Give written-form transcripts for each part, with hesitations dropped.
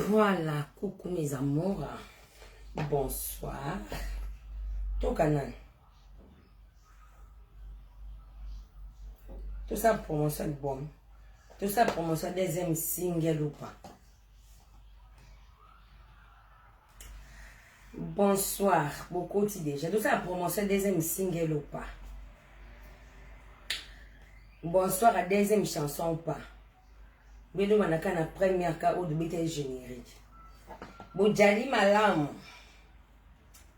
Voilà, coucou mes amours. Bonsoir. Ton canal. Tout ça pour mon seul bon. Tout ça pour mon seul deuxième single ou pas. Bonsoir, beaucoup déjà. Tout ça pour mon seul deuxième single ou pas. Bonsoir à deuxième chanson ou pas. Bédou manaka na première cas ou de bêta générique. Boudjali malam.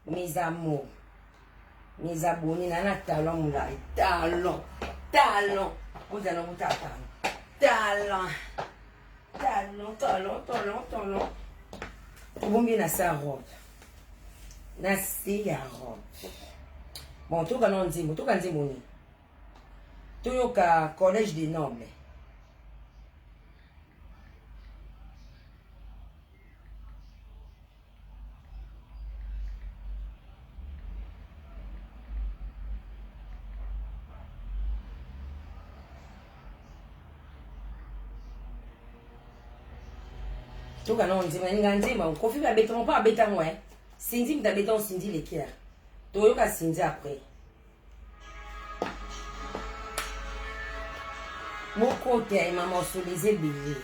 Mes amours. Mes abonnés, nana talent moula. Talent. Talent. Vous allez vous talent. Talent. Talent, talent, talent, talent. Bon bien à sa robe. Nasi ya robe. Bon, tout ka non dit, tout ka dit moni. Tout yo ka collège des nobles. Tout ka non dit, mais ngandi ma kofi ka béton pas béton ouais. Cindy me béton Cindy l'équerre. Tout yo ka Cindy après. Mon côté maman sur les ébillés.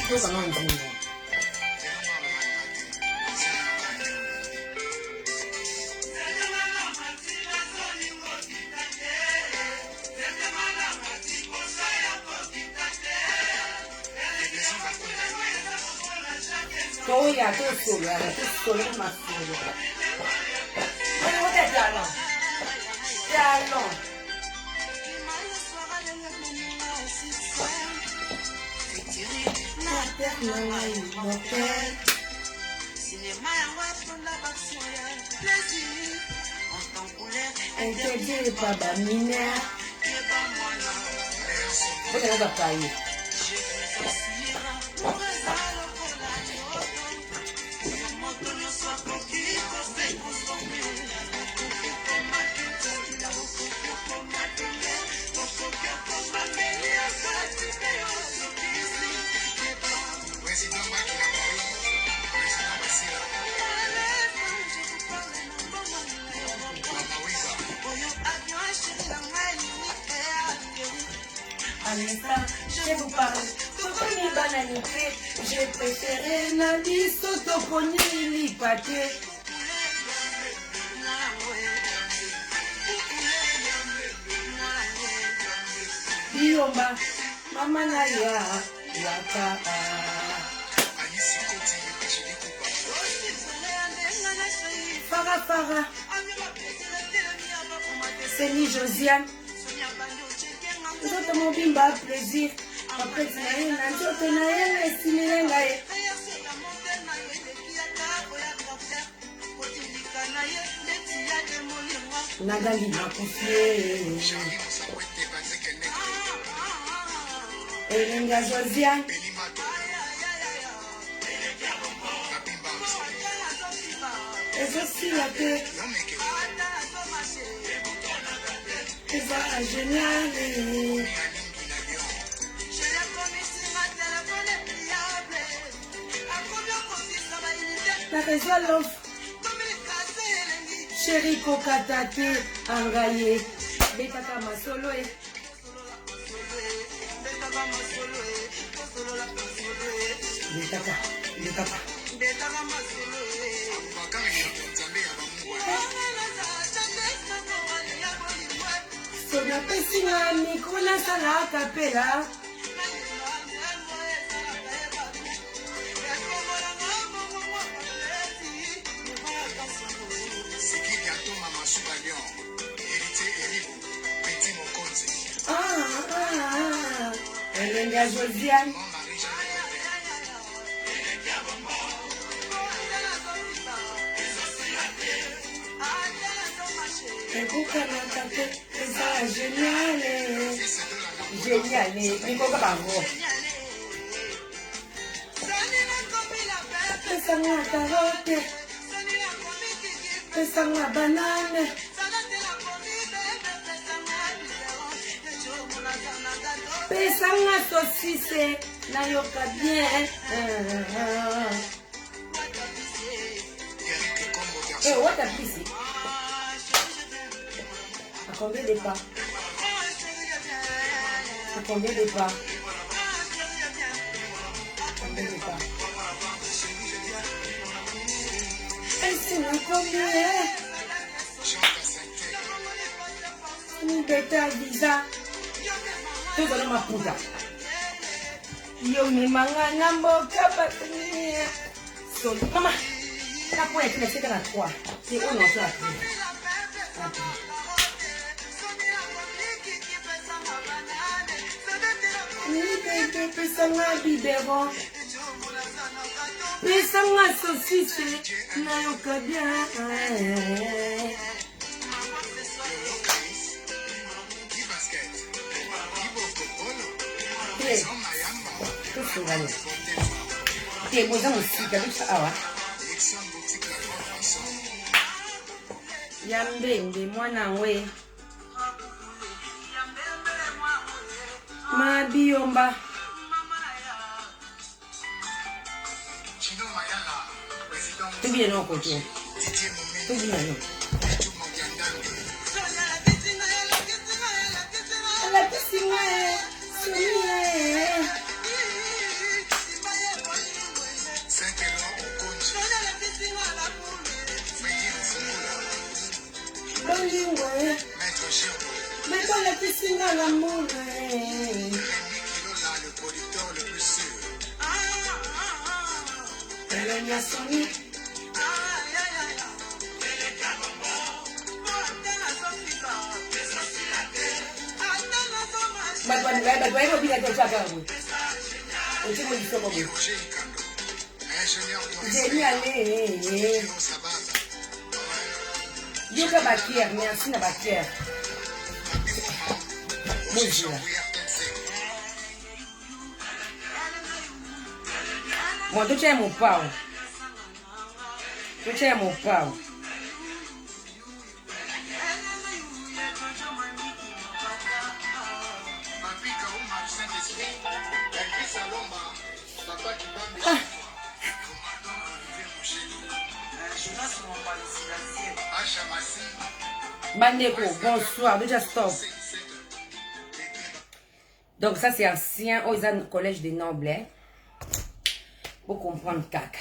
Tout ka non dit. Todo ya, todo solo, más solo. Bueno, ¿dónde está talent? Talent. Interdit pas d'aminer. Vous allez pas payer. Je vous parle, Toponi bananité, j'ai préféré Nadi Sotoponi Lipate. Biomba, Mama Naya, Yaka. Farah Farah, Céline Josiane. Nzoto mobimba plaisir après tinaye na nzoto na ye esimile ngai nagangi nakufie elenga Josiane ezosila te c'est génial. La raison l'offre. Chéri Kokatate Angaye. Betaka Masolo. Betaka. Sona pesinga micro na sala capella. Elenga Josiane. C'est génial. Génial. Il faut pas voir. C'est ça, moi, carotte. pesanga banane. Pesanga saucisse, na yoka bien. Eh, what a pissé. À combien de pas? À combien de pas? Combien de pas? C'est combien? Une bêta visa. Tout dans ma poudre. Yo me manga namboka patria. So, maman, la pointe c'est dans la 3. C'est où non ça? Ni bébé pesanga biberon. Pesanga saucisse na yoka bien. Okay, boza musika bisa awa. Yambembe mwana we. Mabiomba. Tu bien non côté. Tu bien non. La piscine mais dans la piscine à l'amour. Le producteur le plus sûr. Elle a sonné. Yoka Bakier, merci na Bakier. Bon, tu tiens mon pao. Tu tiens mon pao. Bandeko, bonsoir, déjà stop. Donc ça c'est ancien, aux collège des nobles. Pour comprendre caca.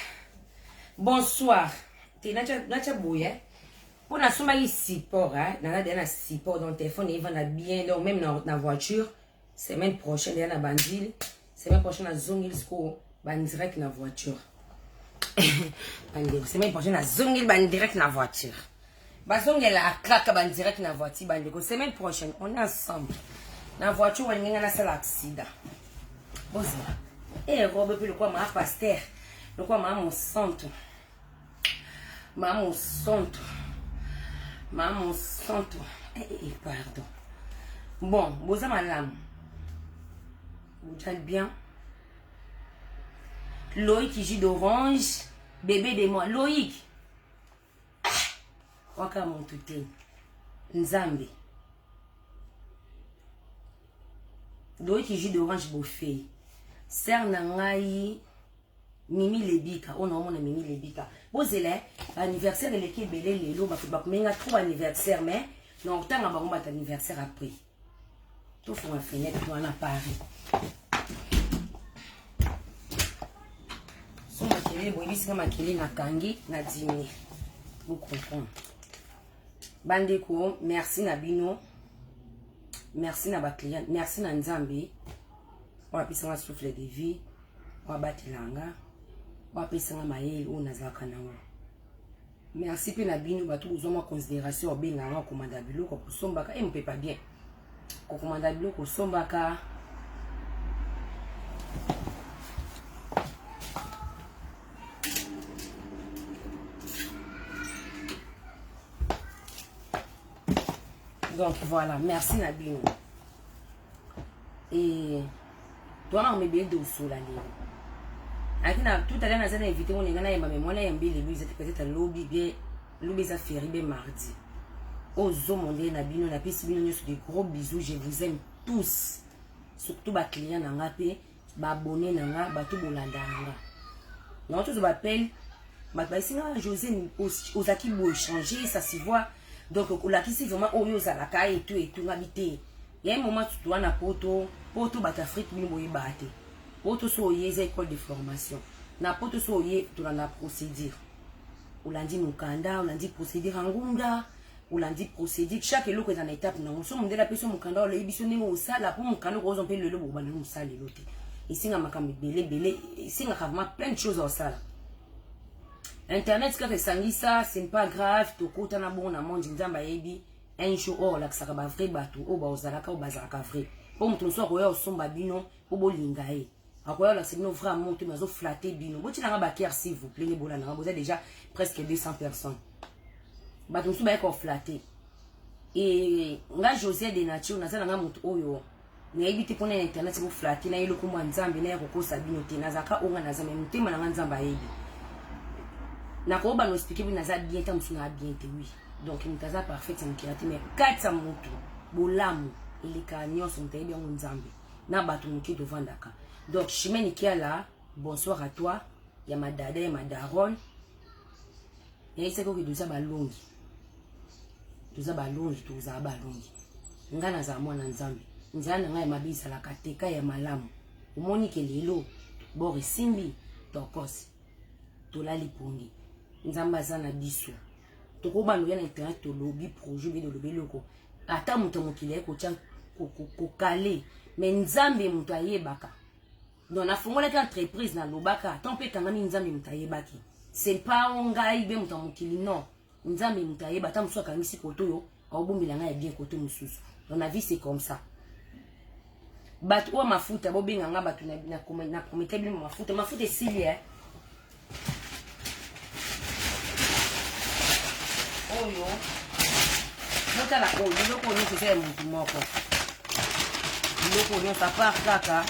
Bonsoir. Tu n'as bouillé. Pour la somme ici, pour la support dans le téléphone, il va bien, donc même dans la voiture. Semaine prochaine, il y a la bandille. Semaine prochaine, la zone, il y direct dans la voiture. Semaine prochaine, la zone, il y direct dans la voiture. Bazong est la craque ban direct dans la voiture. Semaine prochaine, on est ensemble. Dans la voiture, on est dans un accident. Bonjour. Et robe, puis le quoi, ma pasteur. Le quoi, ma mon santo. Ma mon santo. Ma mon santo. Pardon. Bon, vous avez ma lame. Vous êtes bien. Loïc qui jus d'orange. Bébé de moi. Loïc. Waka montute Nzambe Loïc qui jus d'orange bofé ser nangai Mimi Lebika on a Mimi Lebika bozele anniversaire de l'équipe belé lelo ba menga trop anniversaire mais non tant ba ngomba anniversaire après tout faut un fenêtre pour en Paris son makele boyi singa makele na kangi na dîner vous comprenez. Bandeko, merci Nabino. Merci na ba client, merci na Nzambe. On va pisanga souffle de vie. On va batilanga. On va pisanga maïl ou nazaka nango. Merci pe Nabino batu uzoma considération obenganga komanda biloko ko sombaka et mpe pas bien. Ko komanda biloko sombaka. Donc voilà, merci Nabino. Et toi, on me bien de sous la ligne. Tout à l'heure, on a invité mon gars, mais moi, on a invité lui, peut-être un lobby bien Loubeza Feribe mardi. Ozo monde na bino na pisi bino nyos de gros bisous, je vous aime tous. Surtout ba client na nga pe, ba abonné na nga, ba tout bolanda nga. Non tous ba appel, ba singa José ozaki bo échanger, ça se voit. Donc la qui c'est vraiment oyo za la ka et tout ngabité. Il y a un moment tu dois na poto ba Afrique bino boye baté. Poto so yeze école de formation. Na poto so ye tu na procédure. Olandi mukanda, olandi procédure ngunda. Olandi procédure chaque eloko est en étape na so mondela peso mukanda ole biso ningo osala pour mukanda ko zompe lelo bo bana musala lote ici nga makambi belé ici nga vraiment plein de choses au sala internet ka resangisa c'est pas grave to kota na bon na monde nzamba yebi un jour or la saka ba vrai bato o ba ozala ka o bazaka vrai pour mutu so ko ya osomba bino po bolinga e akoya la c'est no vraiment to mazo flatter bino boti na ba kier s'il vous plaît ne bolana vous êtes déjà presque 200 personnes. Bato msuba yako flatter. Et nga José de nature nazala nga mutu oyo. Na ebite pona internet ko flatter na yelo ko mwanzambe na yako kosa bino te nazaka onga nazame mutema na nzamba yebi. Na ko ba no expliquer bi naza bien ta musuna bien te oui. Donc mutaza parfait mukirate mais katsa mutu bolamu eleka nyonso mutayebi yango nzambe. Na bato muki devandaka. Donc chimeni kiala bonsoir à toi. Ya madada ya madaron. Et c'est quoi que nous avons tuza balongi tuza balongi ngana za mwana nzambe nzana ngai mabisa la kateka ya malamu umoni ke lelo bori simbi tokosi tolali pongi nzamba zana biso tokoba no yana internet to lobby projet be de lobby loko ata muto mokile ko tcha ko kale mais nzambe muto ayebaka donc na fongola ka entreprise na lobaka tant pe kanga nzambe muto ayebaki c'est pas ngai be muto mokili non. Nzambe mutayeba ta muso akangisi koto yo aobombela nga ya bien koto mususu. Dans la vie c'est comme ça. Batu wa mafuta bobenga nga batu na komete bi mafuta esili oyo motala oyo loko nyo c'est mutu moko loko nyo sa part kaka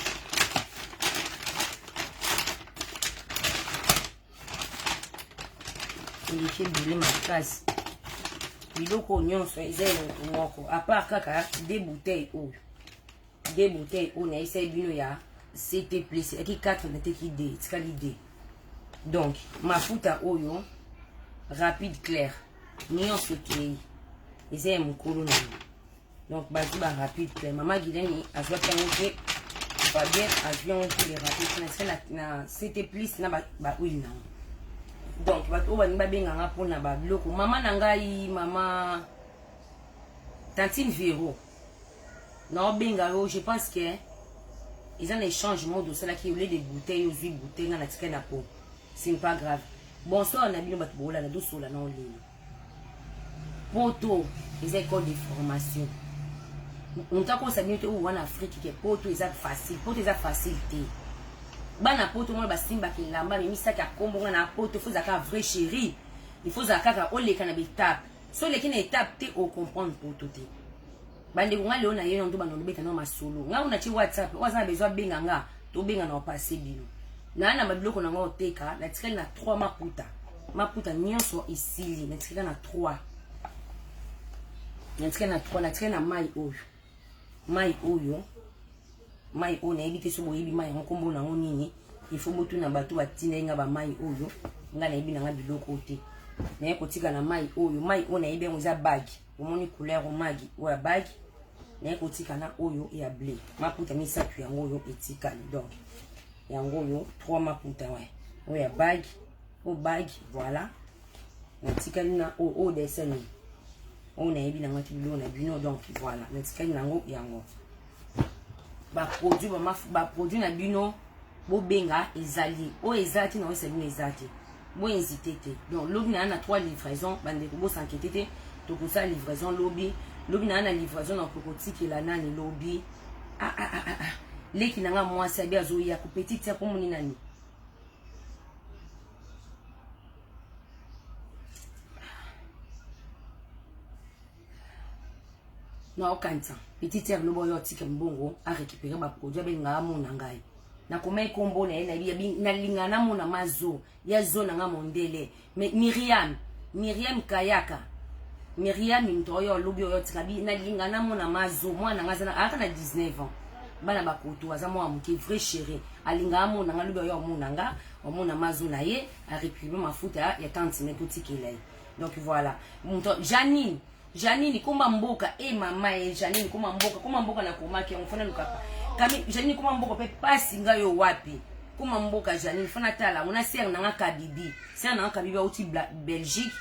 il fait brûler ma case. Biloko nyonso ezelo moko à part kaka des bouteilles eau na essaye bino ya c'était plus qui 4 na teki D tikali D. Donc mafuta oyo rapide clair nyonso ki ezelo mukulu na donc bazu ba rapide clair mama Gileni azwa tango ke pas bien avion qui les rapide na c'était plus na ba huile na. Donc bato bani babenga nga pona ba biloko mama na ngai mama Tantine Vero na benga yo je pense que ils ont un changement de cela qui au lieu de bouteilles aux huit bouteilles na tika na po c'est pas grave bonsoir na bino bato bola na doso la na olelo poto les écoles de formation on t'a ko sabino te ou en Afrique que poto est facile bana poto mo ba simba ki lamba mi misaka kombo na poto faut zaka vrai chéri il faut zaka o le kana étape so le kina étape te o comprendre poto te bande nga le ona yeno ndo bano beta no masolo nga una chi WhatsApp waza besoin benga nga to benga na passer bino na mabiloko na ngo teka na tikali na 3 maputa nyonso isili na tikali na 3 na tikali na mai oyo mai on a évité ce boyebi mai nkombo na nini il faut botu na bato batina nga ba mai oyo nga na yebi na nga biloko te na ekotika na mai oyo mai on a yebi ngoza bag omoni couleur o magi ou ya bag na ekotika na oyo ya blé maputa misatu yango oyo etika donc yango oyo 3 maputa oyo ya bag o bag voilà na tikali na o dessin on a yebi na ngati bilo na bino donc voilà na tikali na yango ba produit na bino bo benga ezali o ezati na osebi ezati bo hésiter te donc lobi na 3 livraisons bande ko bo s'inquiéter te to ko sa livraison lobi na livraison na kokotiki la nani lobi leki na nga mwasi abi azoya ko petite ya ko moni nani na okanta petite ya lobo yo tika mbongo a récupérer ba produit benga mona ngai na komai kombo na ena bi na lingana mona mazo ya zona nga mondele mais Myriam Myriam Kayaka. Myriam Mintoyo, Lobi Oyotrabi, Nalingana Mona Mazo, moi Nangazana, à 19 ans. Bana bakoto azamo amuki vrai chéri alinga mo nanga lubi yo monanga omona mazuna ye a réprimer mafuta ya tante nekoti kelai. Donc voilà. Janine komba mboka e mama e Janine komba mboka na komaki mfana nukapa. Kami Janine komba mboka pe pasi ngayo wapi. Komba mboka Janine fana tala on a ser nanga kabibi. Ser nanga kabibi outi Belgique.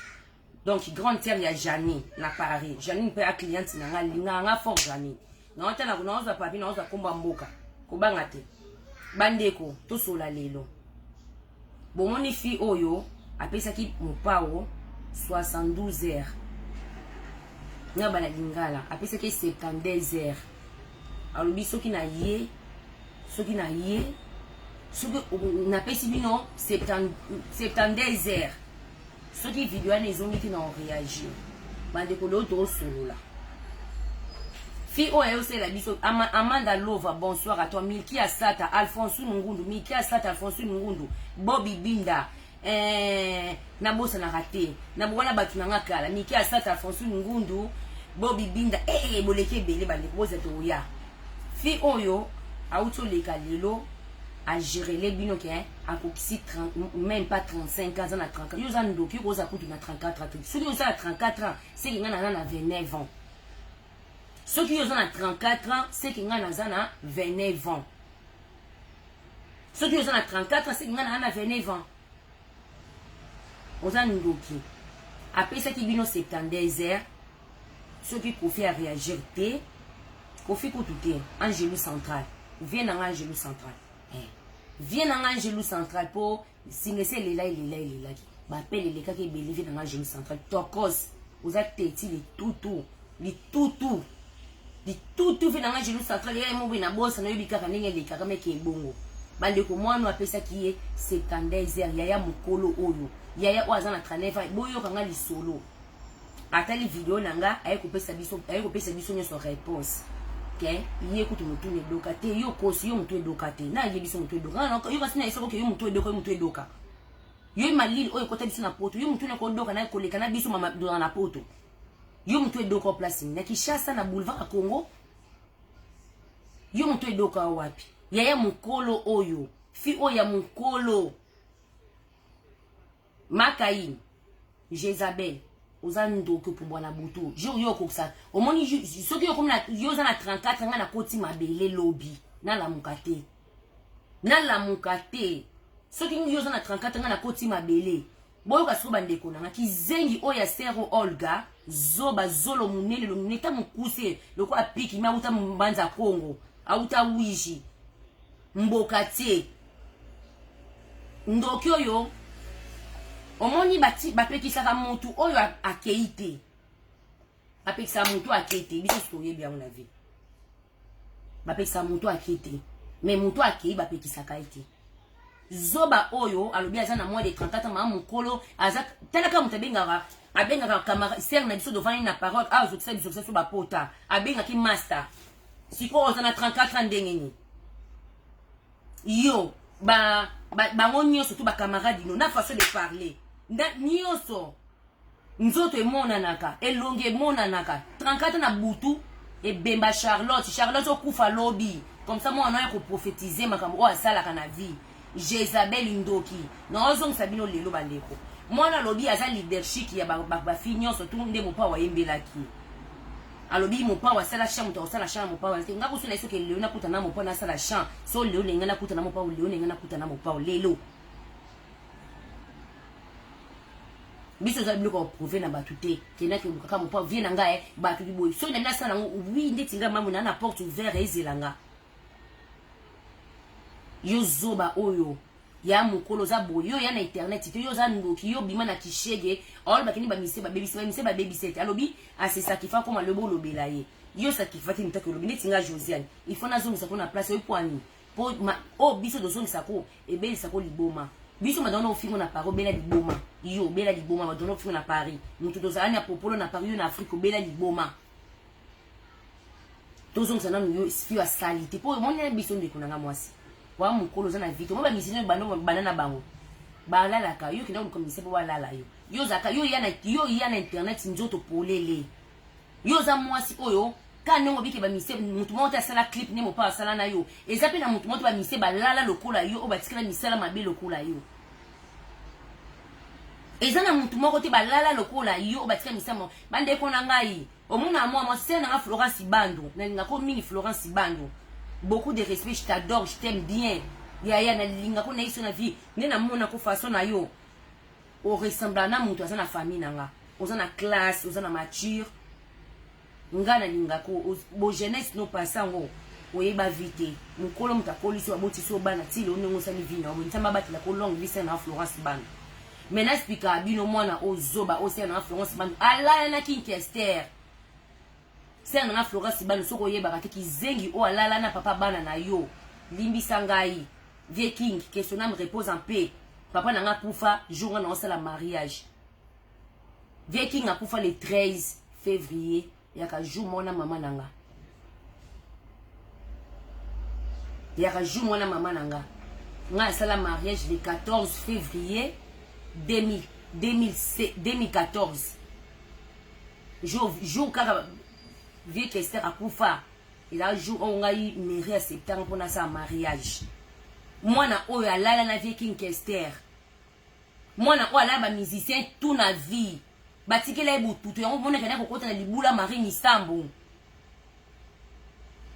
Donc grande terre ya Janine na Paris. Janine pe a cliente nanga linga nga fort Janine. Na otana kunaoza papi naoza komba mboka kobanga te bandeko to sola lelo bomoni fi oyo apesaki mopao 72 heures nga bana lingala apesaki 72 heures alobi soki na ye soki na pesi bino 72 heures soki video ane ezongiti na réagir bandeko lo to solola. Fi o c'est la biso Amanda Lova, bonsoir à toi. Milki Asata, Alfonso Ngundu, Milki Asata, Alfonso Ngundu, Bobby Binda, Nabosa na raté, Nabwana batu na ngakala, Milki Asata, Alfonso Ngundu, Bobby Binda, boleke bele bande boza to ya. Fi oyo auto leka lelo a gérer les bino ke a kokisi même pas 35 ans na 34. Yo za ndoki ko za kutu na 34 ans. Ceux qui ont ça à 34 ans, c'est qui ngana na 29 ans. Ceux qui ont 34 ans, c'est qui ont 29 ans. Ceux qui ont 34 ans, c'est qui ont 29 ans. On a un qui. Après ça, qui vient 72 heures, ceux qui confient à réagir, confient tout Angélou central. Viens dans Angélou central. Viens dans Angélou central pour signer les là. M'appelle les cas qui bénéficient dans Angélou central. Tokos, vous êtes les toutou. Les toutou. Tout fait dans la genou central et mon na boss na yobika kanenge le kakame ke bongo bande ko mwana apesa ki 72 heures yaya mukolo oyo yaya oaza na 39 boyo kanga li solo atali video nanga aye ko pesa biso nyoso réponse ke iye kutu mutu ne doka te yo kosi yo mutu doka te na ye biso mutu doka na yo basina isoko ke yo mutu doka yo malili oyo kota biso na poto yo mutu na ko doka na ko leka na biso mama do na poto. Yo mtu edoka place na Kinshasa na boulevard à Congo. Yo mtu edoka wapi? Yaya mukolo oyo. Fi oya mukolo. Makai. Jezabel. Ozando ke pour bwana butu. Yo koksa. Omoni soki yo comme na yo za na 34 nga na koti mabele lobby. Na la mukate. Soki yo za na 34 nga na koti mabele. Boyo kasuba ndeko na kizengi oya sero Olga zoba zolo munene lo neta mukuse loko apiki ma uta mbanza Kongo auta wishi mbokate ndoki oyo omoni bapekisa ka mutu oyo akeite bapekisa mutu akeite biso soye bya na vie bapekisa mutu akeite mais mutu akei bapekisa kaite zoba oyo alobi aza na moins de 34 ans maman mukolo aza telaka mutabenga abenga kamara ser na biso devant na parole azokisa biso so ba pota abenga ki master siko oza na 34 ans ndengeni yo ba ngonyo surtout ba camarade no na façon de parler nyoso nzoto emona naka elonge emona naka 34 ans na butu et bemba Charlotte okufa lobby comme ça moi on a ko prophétiser makambo o asala kana vie Jezabel Ndoki. Non, on sabino lelo bandeko. Moi na lobby aza leadership ya ba finyo surtout nde mopa wa yembela ki. Alobi mopa wa sala champ to sala champ mopa wa nga kusula iso ke leo na kuta na mopa na sala champ. So leo lenga na kuta na mopa leo lenga na kuta na mopa lelo. Biso za bloko prouver na batute. Kena ke bukaka mopa vie na nga batu boy. So na sala oui ndeti nga mamu na porte ouverte ezelanga. Yo zoba oyo ya mukolo za boyo ya na internet yo za ndoki yo bima na kishege all bakini ba mise ba baby set alobi asisakifa koma lebo lobela ye yo sakifati mtaki lobi netinga Josiane il faut na zone sakona place yo poani po o biso do zone sako ebe sako liboma biso madonna ofingo na paro bela liboma yo bela liboma madonna ofingo na Paris mutu do zani apopolo na Paris yo na Afrique bela liboma to zone sana yo fio salite po mona biso ndeko na mwasi wa mukolo za na vito mo ba misino banana bango ba la ka yo kina ko mise ba la yo yo zaka yo yana internet nzoto polele yo za mwasi oyo kana ngo bike ba mise mutu monta sala clip ne mo pa sala na yo ezape na mutu monta ba mise ba la lokola yo o batikala misala mabe lokola yo ezana mutu moko te ba la lokola yo o batikala misama bande ko na ngai omuna moi c'est na Florence Bando na ngako mingi Florence Bando beaucoup de respect, je t'adore, je t'aime bien. Yaya na linga ko na iso na vie, ne na mona ko façon na yo. O ressemblant na mutu azana famille nanga. Ozana classe, ozana mature. Nga na linga ko bo jeunesse no pasango. Oyeba vite. Mukolo mutakoli so aboti so bana tili onengo sani vina. Obo ntamba batila ko long vie na Florence Bando. Mena speaker abino mwana ozoba o na Florence Bando. Ala na Kinkester. C'est un Florence Bando soko yeba ki zengi o alala na papa bana na yo limbi sangai vie king que son âme repose en paix papa nanga kufa jour na osala mariage vie king a kufa le 13 février yaka jour mona mama nanga yaka jour mona mama nanga nga sala mariage le 14 février 2014 jour kaka Vieux Kester a Koufa. Il a joué on a eu mairie à septembre pour sa mariage. Moi na oya lala na Vieux King Kester. Moi na oya ba musicien tout na vie. Batike la butu to on mona kana ko kota na libula Marine Istanbul.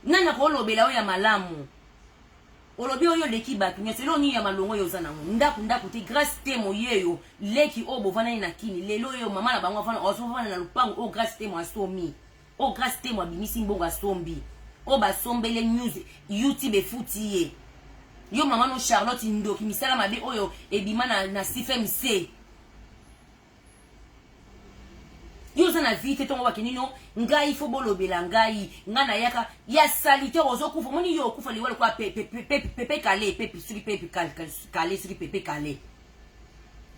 Nana ko lobela oya malamu. Olobi oyo leki batu nyese lo ni ya malongo yo zana ndaku te grâce te moyeyo leki obo vana na kini lelo yo mama na bango vana oso vana na lupango o grâce te mo asomi. O grâce te moi bimisi mbongo asombi o ba sombele news YouTube efutiye yo mama no Charlotte Ndoki misala mabe oyo ebima na CFMC yo zana vite tongo bakinino ngai fo bolobela ngai ngana yaka ya salite ozo kufa moni yo kufa liwale kwa pepe kale pepe suri pepe kale suri pepe kale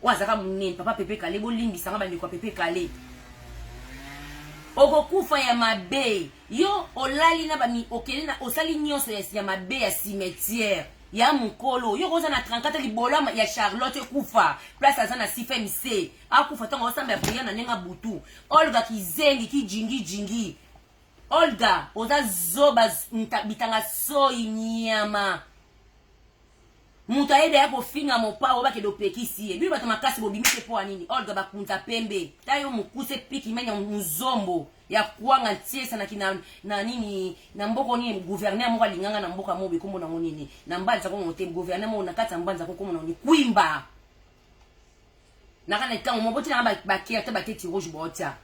wazaka munene papa pepe kale bolimbi sanga bandi kwa pepe kale Oko kufa ya mabe yo olali na bami okele na osali nyonso ya mabe ya cimetière ya mukolo yo koza na 34 libola ya Charlotte kufa place azana CFMC akufa tongo osamba ya na nenga butu Olga kizengi kijingi Olga oza zoba bitanga soyi nyama Muta ede ya pofinga mopa oba kedo pekisi ye. Bibi bato makasi bobimike po anini. Olga bakunza pembe. Tayo mukuse piki menya muzombo. Ya kuanga tiesa na kina na nini. Na mboko ni gouverneur mwa linganga na mboka mobe kumbo na nini. Na mbanza kwa ngote gouverneur mwa nakata mbanza kwa kumbo na nini. Kuimba. Nakana likango moboti na bakia ta bateti rouge bota.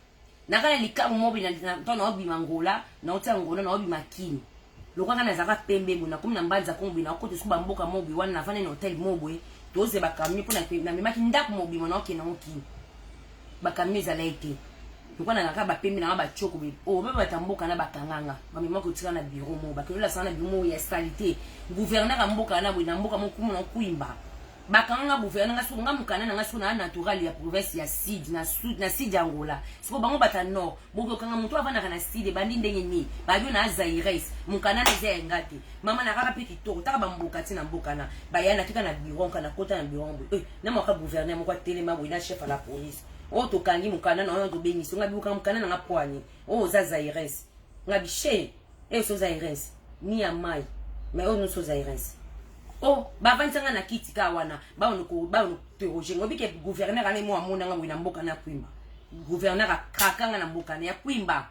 Nakana likango mobi na tona obi mangola. Na ota ngola na obi makini. Lokanga na zaka pembe buna kumna mbanza kombi na kote suba mboka mobi wana na fane na hotel mobwe toze bakamye pona na memaki ndaku mobi mona oke na oki bakamye za laite tukwana na kaba pembe na ba choko be o baba tamboka na bakanganga ba memaki otika na bureau mo bakelola sana bureau ya salité gouverneur mboka na buna mboka mokumu na kuimba bakanga gouverneur ngaso ngamukana na ngaso na natural ya province ya Sud na Sud na Sud Angola siko bango bata nord boko kanga mutu avana kana Sud bandi ndenge ni babio na Zaires mukana na ze ngati mama na kaka piki to taka bamboka tina mboka na bayana tika na bureau kana kota na bureau na mwaka gouverneur moko telema boina chef à la police o to kangi mukana na oyo to beniso ngabi buka mukana na ngapwani o za Zaires ngabi she so Zaires ni ya mai mais o no so Zaires oh bavantanga na kiti ka wana ba ono teroje ngobi ke gouverneur ale mo amona nga wina mboka na kwimba gouverneur akakanga na mboka na ya kwimba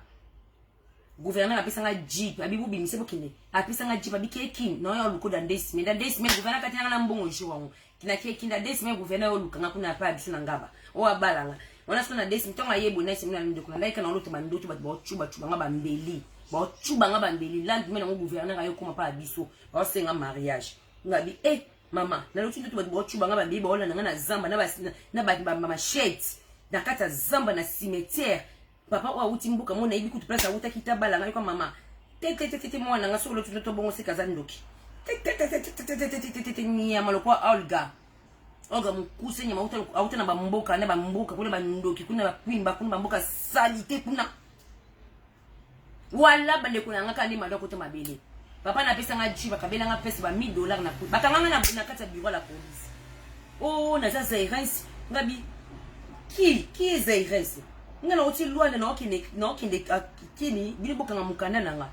gouverneur apisanga jeep abibu bimise bokinde apisanga jeep abike king no yo luko da ndesi gouverneur katina na mbongo jiwango kina ke kinda desi me gouverneur oluka nga kuna pa bisu na ngaba o abalanga wana sona desi mtonga yebo na semina ndoko na laika na oloto bandoto bat bo chuba nga ba mbeli bo chuba nga ba mbeli land me na gouverneur ayo kuma pa biso ba senga mariage ngabi mama na lotu ndoto bat bo chuba nga ba mbeli ba ola na zamba na ba machete na kata zamba na cimetière papa wa uti mbuka mona ibi kutu place uta kitabala nga kwa mama tete mwana nga so lotu ndoto bongo sekaza ndoki ni ya malokwa Olga mukuse nyama auta na bamboka na bamboka kuna bandoki kuna bakwimba kuna bamboka salite kuna wala bande kuna ngaka ni madoko to mabele papa na pesa nga jiba kabela nga pesa ba $1000 na bakanga na kata bureau la police oh naza Zairens ngabi qui est Zairens ngana oti luanda na okinde kini biliboka nga mukanda nanga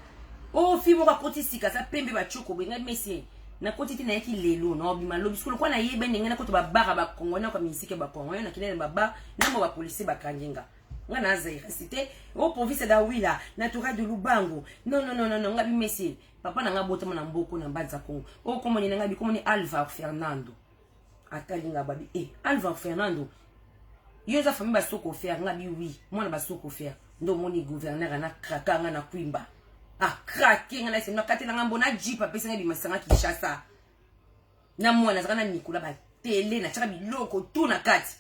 oh fi boka koti sika sa pembe ba choko benga messi na koti tina yaki lelo na obima lobi skolo kwa na yebe ngena koto ba baka ba kongona kwa misike ba kongona na kinene baba na mo ba police ba kanjinga ngana Zairens c'était au province da Wila na tora de Lubango non ngabi messi papa na nga bota na mboko na mbanza Kongo o komoni na ngabi komoni Alvaro Fernando atalinga babi Alvaro Fernando yoza famille basoko faire ngabi oui moi na basoko faire ndo moni gouverneur na krakanga na kwimba krake nga na sema kati na ngambo na jeep apesa ngabi masanga Kishasa na mwana zaka na Nicolas ba tele na chaka biloko tout na kati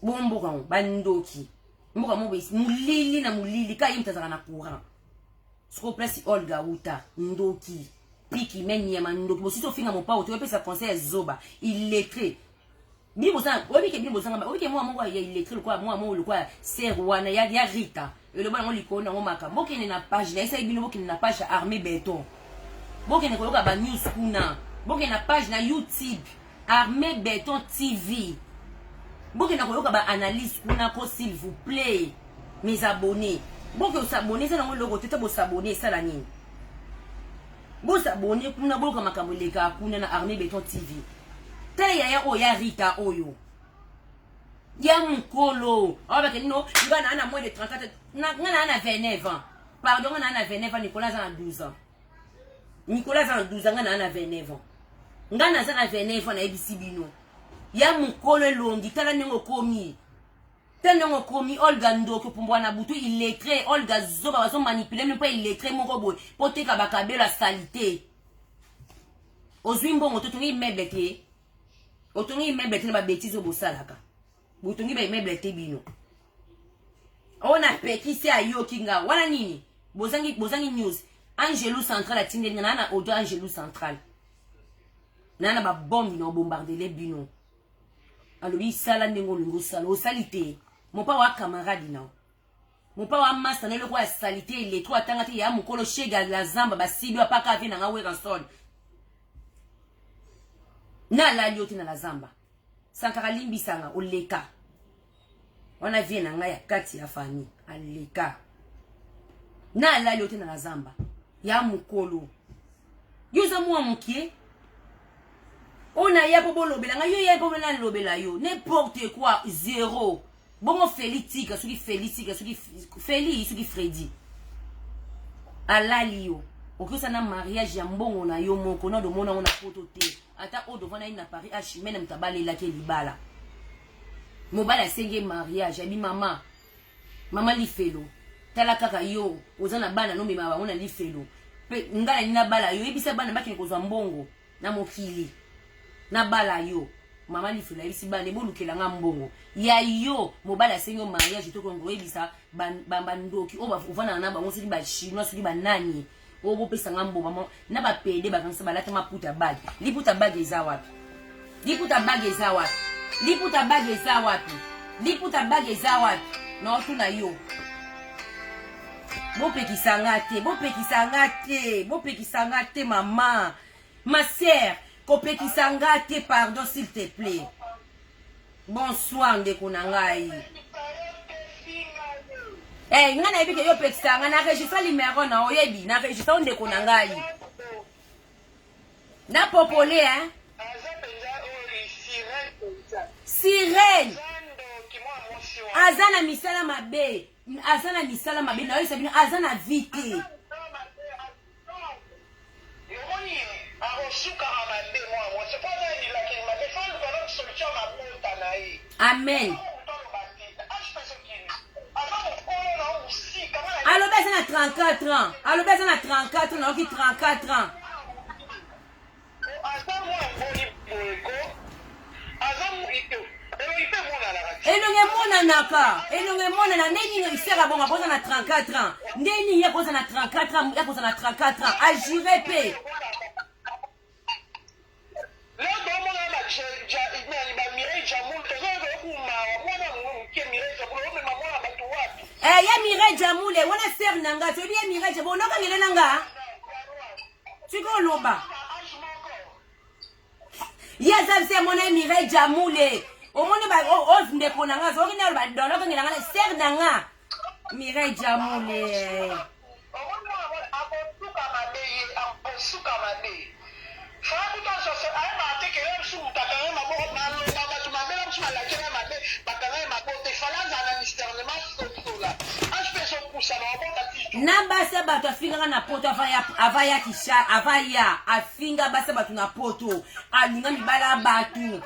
bombo kan bandoki mboka mo mulili na mulili ka yimtazaka na courant siko place Olga Uta ndoki piki meni ya mandoki bosito finga mo pa oto pesa conseil zoba illettré bibo sana obi ke bibo sana obi ke mo mongo ya illettré kwa mo le kwa serwana ya Rita et le bana ngo likona ngo maka bokene na page na esa bino bokene na page Armée Béton bokene ko loka ba news kuna bokene na page na YouTube Armée Béton TV bokene ko loka ba analyse kuna ko s'il vous plaît mes abonnés bon que vous abonnez ça dans le logo tete vous s'abonner ça la nini vous s'abonner kuna boloka makambo leka kuna na Armée Béton TV tele ya oya Rita oyo ya mkolo aba ke no ngana ana moins de 34 ngana ana 29 ans pardon ngana ana 29 ans Nicolas a 12 ans Nicolas a 12 ans ngana ana 29 ans ngana za 29 ans na ebisi bino ya mkolo longi tala nengo komi tellement komi Olga Ndoko pour na butu illettré Olga Zoba bazo manipuler même pas illettré mon robot poteka bakabela salité ozwimbo mototongi mebete otongi mebete na ba bêtise obosalaka butongi ba mebete bino ona pekisi ayo kinga wala nini bozangi news Angelou Central atinde nana audio Angelou Central nana ba bombe no bombarder les bino alobi sala ndengo lungu sala o salité mon pa wa camarade na mon pa wa master na le kwa salité les trois tangati ya mukolo shega la zamba ba sibi apaka vina nga we ranson na la lioti na la zamba sankara limbi sanga oleka wana vie na nga ya kati ya fami aleka na la lioti na la zamba ya mukolo yoza mwa mukie ona ya bobo lobela nga yo ya bobo na lobela yo n'importe quoi zéro bongo Félitika suki Félitika suki Feli suki Freddy alali yo okisa na mariage ya mbongo na yo moko na do mona ona photo te ata o devant na ina Paris a chimene mtabale la ke libala mobala senge mariage abi mama lifelo tala kaka yo ozana bana no mema ona lifelo pe ngala nina bala yo ebisa bana baki kozwa mbongo na mokili na bala yo mama lifelo ebisi bana bolukela nga mbongo ya yo mobala sengo mariage to kongo ebisa bamba ndoki oba uvana na bango sili ba chinois sili ba nani obo pesa nga mbongo na ba pede ba kansa balata maputa bag liputa bag eza wapi liputa bag eza wapi liputa bag eza wapi liputa bag eza wapi no tuna yo bopekisanga te mama ma sœur kopekisanga te pardon s'il te plaît bonsoir ndeko na ngai ngana ebike yo pekisanga na registre numéro na oyebi na registre ndeko na ngai na popole sirène azana misala mabe na yo sabina azana vite amen alobe azana 34 ans alobe azana 34 ans naoki 34 ans elonge monana ndeni isera bonga poza na 34 ans ndeni ye poza na 34 ans ya poza na 34 ans agire pe ya Mireille Jamule wana ser nanga to bien Mireille Jamule noka ngele nanga tiko loba Yes, c'est mon ami Mireille Jamoule. Au monde, on ne connaît pas. On ne connaît pas. Serre d'anga. Mireille Jamoule. Namba se bato afinga na poto avaya kisha avaya afinga base bato na poto alinga mibala batu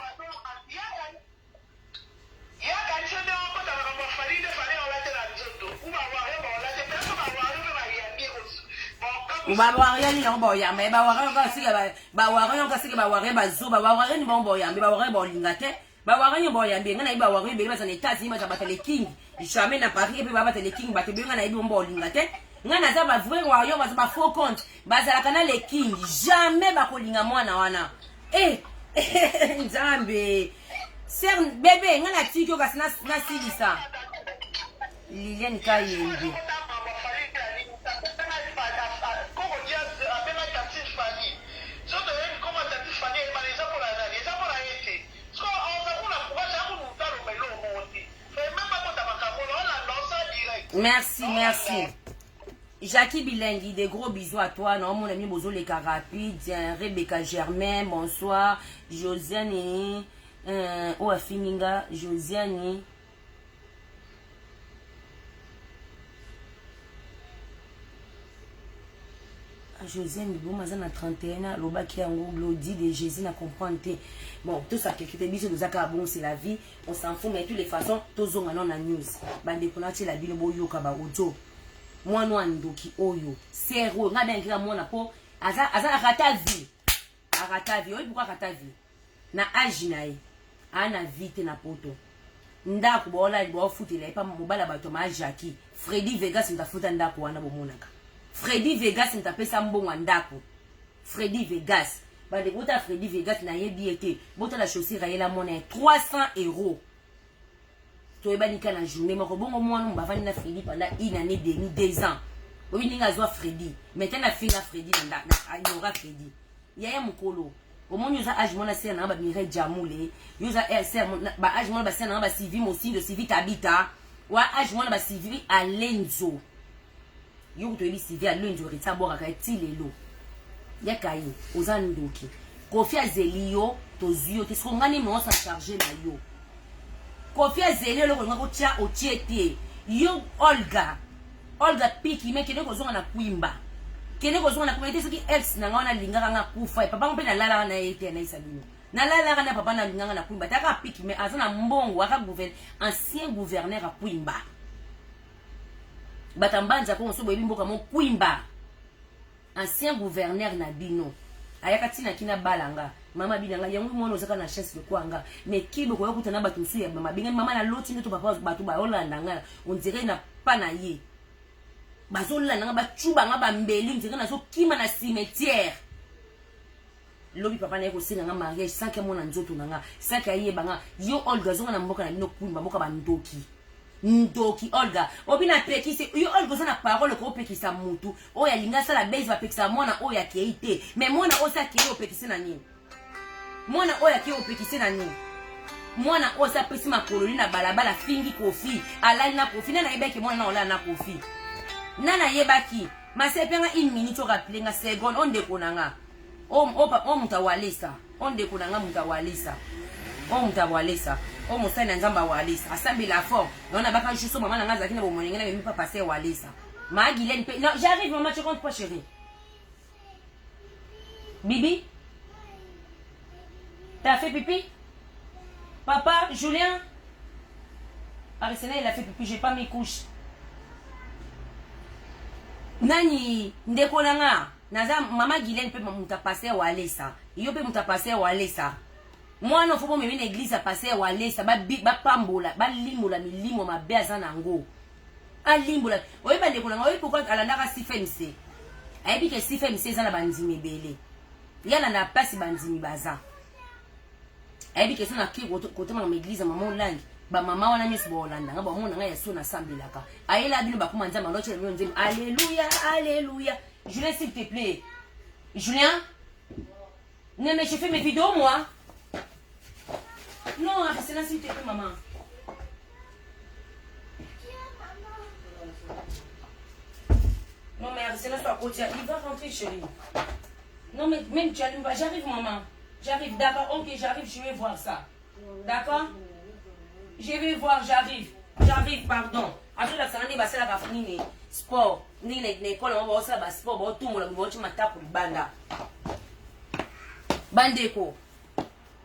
Bawarani na boyamba bawarani ka siga bawarani ka siga bawarani bazo bawarani boyamba bawarani bolingate bawarani boyamba ngana bawarani be basa netasi ma tabata le king jamais na Paris et puis baba le king bate benga na ibi bolingate ngana za ba vrai royaume basa ba faux compte bazala kana le king jamais bakolinga mwana wana nzambe ser bébé ngana tikyo kasina na silisa Liliane Kayembe Merci. Jackie Bilengui, des gros bisous à toi. Non, mon ami Bozo les rapide. Rebecca Germain, bonsoir. Josiane, Oafininga, Josiane. Josiane, bon, mais à 31 ans, l'oba qui a un glodi de Jésus n'a compris. Bon, tout ça, qui était bisous de Zaka, bon, c'est la vie. On s'en fout, mais de toutes les façons, tous on a la news. Bande pour la ville, boyo, kaba, ojo. Moi, non, ndoki, oyo. Sero, n'a bien écrit moi, na po. Aza, arata vie. Arata vie. Oui, pourquoi arata vie? Na ajinae. Ana vite na poto. Ndaku, bola, bo, fouti, la, pas mobala, bato, ma Jackie. Freddy Vegas, m'ta fouta ndaku, wana, bomonaka. Freddy Vegas n'tape sambo wandako. Freddy Vegas. Bah de bota Freddy Vegas na yebi été. Bota la chaussure à la monnaie 300 €. Tu es banika na journée. Mais bon au moins on va vendre na Freddy pendant une année demi 2 ans. Oui ninga zoa Freddy. Maintenant la fille na Freddy na il aura Freddy. Yaya mukolo. Au moins yoza âge mona ser na ba Mireille Jamoule. Yoza ser ba âge mona ba ser na ba Sylvie Mosi de Sylvie Tabita. Wa âge mona ba Sylvie Alenzo. Yo to eli Sylvie Alenzo reta bora ka tilelo. Yakayi ozandoki. Kofi Azelio tozuyo te ngani mo sa charger na yo. Kofi Azelio lo ko tia o tiete. Yo Olga piki me kene ko zonga na kuimba. Kene ko zonga na kuimba te soki ex na ngana lingaka nga kufa papa mpe na lala na yete na isalino. Na lala na papa na lingaka na kuimba taka piki me azana mbongo aka ancien gouverneur a kuimba. Batambanza ko so boyebi mboka mo kuimba. Ancien gouverneur na bino. Ayaka tina kina balanga. Mama bilanga yangu mwana ozaka na chance de kwanga. Mais kibo ko yokutana batu nsu ya mama binga mama na loti nto papa batu ba Hollanda nga. On dirait na pas na ye. Bazola nga ba chuba nga ba mbeli on dirait na so kima na cimetière. Lobi papa na yeko singa nga mariage 5 mois na nzoto nga. 5 aye banga yo Olga zonga na mboka na bino kuimba mboka ba ndoki. Ndoki Olga obina pekisi yo Olga sana parole ko pekisa mutu o ya linga sala base va pekisa mwana o ya keite mais mwana o sa keo pekisi na nini mwana o ya keo pekisi na nini mwana o sa pesi makoloni na balabala fingi kofi alali na kofi na yebaki mwana na olala na kofi nana yebaki masepenga 1 minute o rappeler nga seconde on dekonanga o mutawalisa on dekonanga mutawalisa on mutawalisa o musana nzamba walisa asambi la forme on a baka juste maman na ngazaki na bomonenge na même pas passer walisa ma Guylaine non j'arrive maman tu comptes pas chérie Bibi t'as fait pipi papa Julien Arsène il a fait pipi j'ai pas mes couches nani ndeko nanga naza maman Guylaine peut muta passer walisa yo peut muta passer walisa moi non faut pas me mettre l'église à passer à walesa ba pambola ba limola milimo mabe azana ngo a limbola oyi ba ndeko nanga oyi pourquoi alandaka sifemse ayebi ke sifemse ezana bandimi ebele yana na pasi bandimi baza ayebi ke sona ki kotema na église maman olangi ba mama wana nyusi ba olanda nga ba mona nga yaso na sambelaka ayela bino ba kuma nzamba loche bino nzema alléluia Julien s'il te plaît Julien ne me fais mes vidéos moi Non, c'est là s'il te plaît, maman. Non, mais c'est là sur la côte. Il va rentrer, chérie. Non, mais même tu allumes pas. J'arrive, maman. J'arrive, d'accord. Ok, j'arrive, je vais voir ça. D'accord? Je vais voir, j'arrive. J'arrive, pardon. Après, là, ça n'a pas la ni sport. Ni l'école, on va faire sport. On va tout le monde, on va faire pour banda. Bandeko.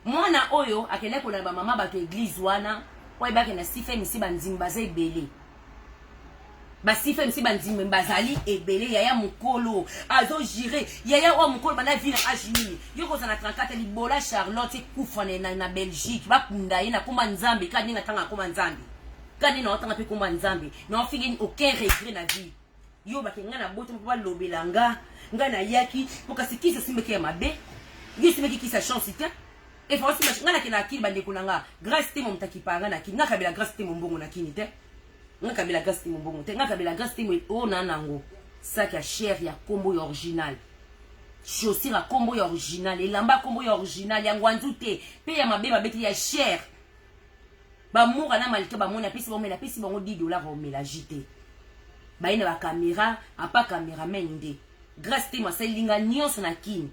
Moi, na oyo, akene ko na ba mama bato église wana, oy ba kena sife misi banzimba za ebele. Ba sife misi banzimba bazali ebele yaya mukolo, azo jire, yaya wa mukolo bana vina ajini. Yoko za na 34 libola Charlotte kufa na Belgique, ba kunda ye na kuma nzambe, kadi na tanga kuma nzambe. Kadi na otanga pe kuma nzambe. Na ofigi aucun regret na vie. Yo ba kenga na boto mpa lobelanga, nga na yaki, pokasikisa simbeke ya mabe. Yo simbeke kisa chance ite. Et forcément, je n'ai pas de bande konanga. Grâce te mon taki paranga na ki. Nga kabela grâce te mon bongo na kini te. Nga kabela grâce te mon bongo te. Nga kabela grâce te mon o nanango. Ça qui a cher ya combo original. Chaussure à combo original. Et lamba combo original. Ya ngwanzu te. Pe ya mabe mabeti ya cher. Ba moura na malika ba mona pesi ba mena pesi ba ngo $10 au melagite. Ba ina ba caméra, a pas caméraman nde. Grâce te mo selinga nyonso na kini.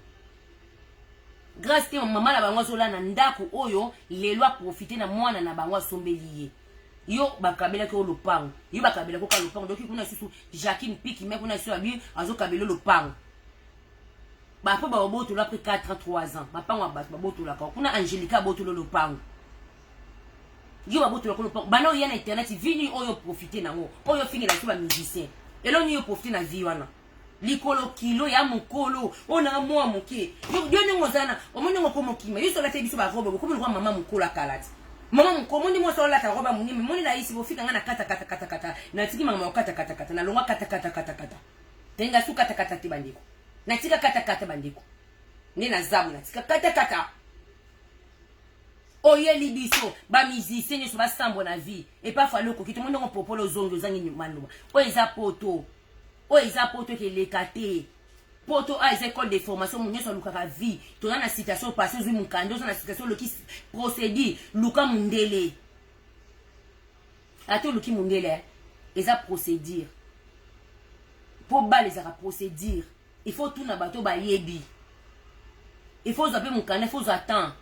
Grâce te maman la bango zola na ndako oyo lelo a profiter na mwana na bango sombeliye. Yo bakabela ko lopango. Yo bakabela ko ka lopango doki kuna susu Jacqueline Piki me kuna susu abi azo kabelo lopango. Ba po ba oboto la après 4 ans 3 ans. Ba pango ba boto la ko kuna Angelica boto lo lopango. Yo ba boto la ko lopango. Bana yo na internet vini oyo profiter na ngo. Oyo fini la ko ba musicien. Elo ni yo profiter na vie wana. Likolo kilo ya mukolo ona mwa muke yo ningo zana omoni ngo komokima yiso la tebiso ba robe ko kwa mama mukolo akalati mama mukolo ndi mo so la ta roba munimi moni la isi bofika ngana kata na tiki mama kata na longa kata tenga su kata te bandiko na tika kata bandiko ni na zamu na tika kata oye libiso ba musicien ni so ba sambo na vie et pas fallo ko kito mondo ngo popolo zongo zangi manuba o eza poto. Oh, ils ont poto qui les caté. Poto a les écoles de formation, mon sur Luka vie. Tu as la situation passée, mon cando, la situation le qui procédé, Luka Mundele. À tout le qui Mundele, ils ont procédure. Pour bas les a procédure. Il faut tout na bateau ba yebi. Il faut zapper mon canne, il faut attendre.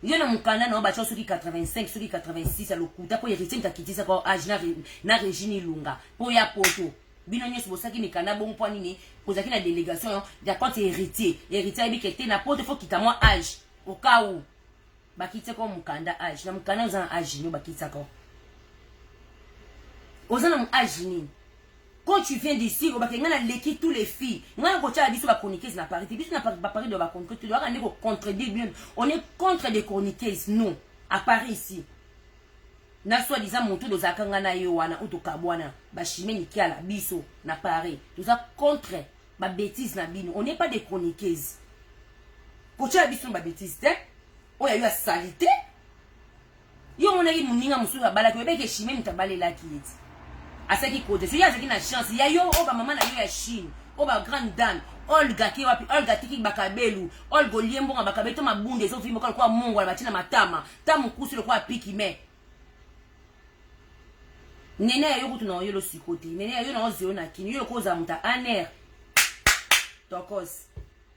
Il y a mon canne, non, bah, sur qui 85, sur qui 86, à l'okuta, pour y hériter, t'as quitté ça, pour âge, na Régine Lunga, pour y a poto. Bino nyes bosaki mikana bon point nini kozaki na délégation ya quand héritier bi kete na pote faut kita moi âge au cas où bakite ko mukanda âge na mukana za âge ni bakita ko ozana mon âge ni quand tu viens d'ici obakenga na leki tous les filles ngana ko tia biso ba chroniqueuse na parité biso na Paris de ba chroniqueuse tu dois aller contredire bien on est contre des chroniqueuses non à Paris ici. Na soi-disant mon tour de zakanga na yo wana utokabwana ba chimeni kiala biso na Paris tout ça contre ba bêtise na bino on n'est pas des chroniqueuses kocha biso ba bêtise te oya yo salité yo mona ki muninga musuka bala ko beke chimeni tabalela kiti asaki kote so ya zaki na chance ya yo o ba mama na yo ya Chine o ba grande dame Olga ki wapi Olga tiki bakabelu Olga liembo ngabakabeto mabunde zo vimbo kwa Mungu batina matama tamu kusi kwa piki me nene ya yoku tuna yolo sikoti nene ya yo na ozio na kini yo koza muta aner tokos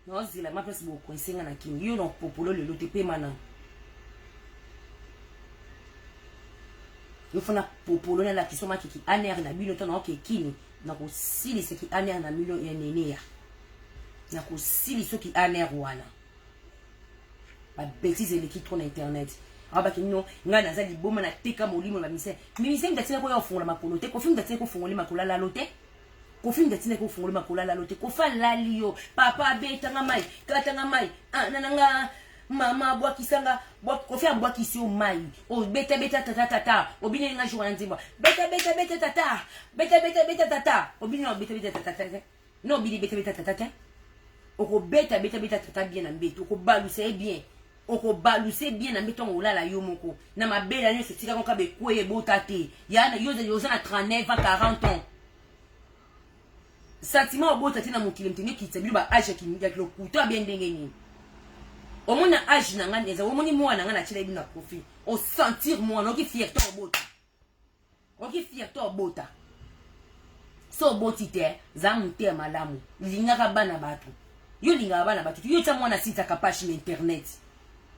na ozila ma place bo kwensenga na kini yo no popolo le lote pe mana yo fona popolo na la kisoma kiki aner na bino to na oke kini na ko sili se ki aner na milo ya nene ya na ko sili so ki aner wana ba bêtise le ki trop na internet. Abaki no ngana za liboma na teka molimo la mise mise ndatina ko ya fongola makolo te ko film ndatina ko fongola makolo la lote ko film ndatina ko fongola makolo la lote ko fa lalio papa beta ngamai kata ngamai nananga mama bwa kisanga bwa ko fa bwa kisio mai o beta tata obine nga jour nzimba beta tata obine no beta tata no bidi beta tata o ko beta tata bien na mbeto ko balu c'est bien oko baluse bien na metongo olala yo moko na mabela nyo setika ko kabe kweye botate yana yo na 39 à 40 ans sentiment botate na mokili mtengi kitsa bilo ba age ki ya kilo kuto bien ndenge ni Au moins âge na ngana eza au moins moi na ngana tshela bino profit au sentir moi no ki fierté au bota o ki fierté au bota so botite za mute malamu linga ka bana batu yo linga bana batu yo tsa mwana sita kapashi na internet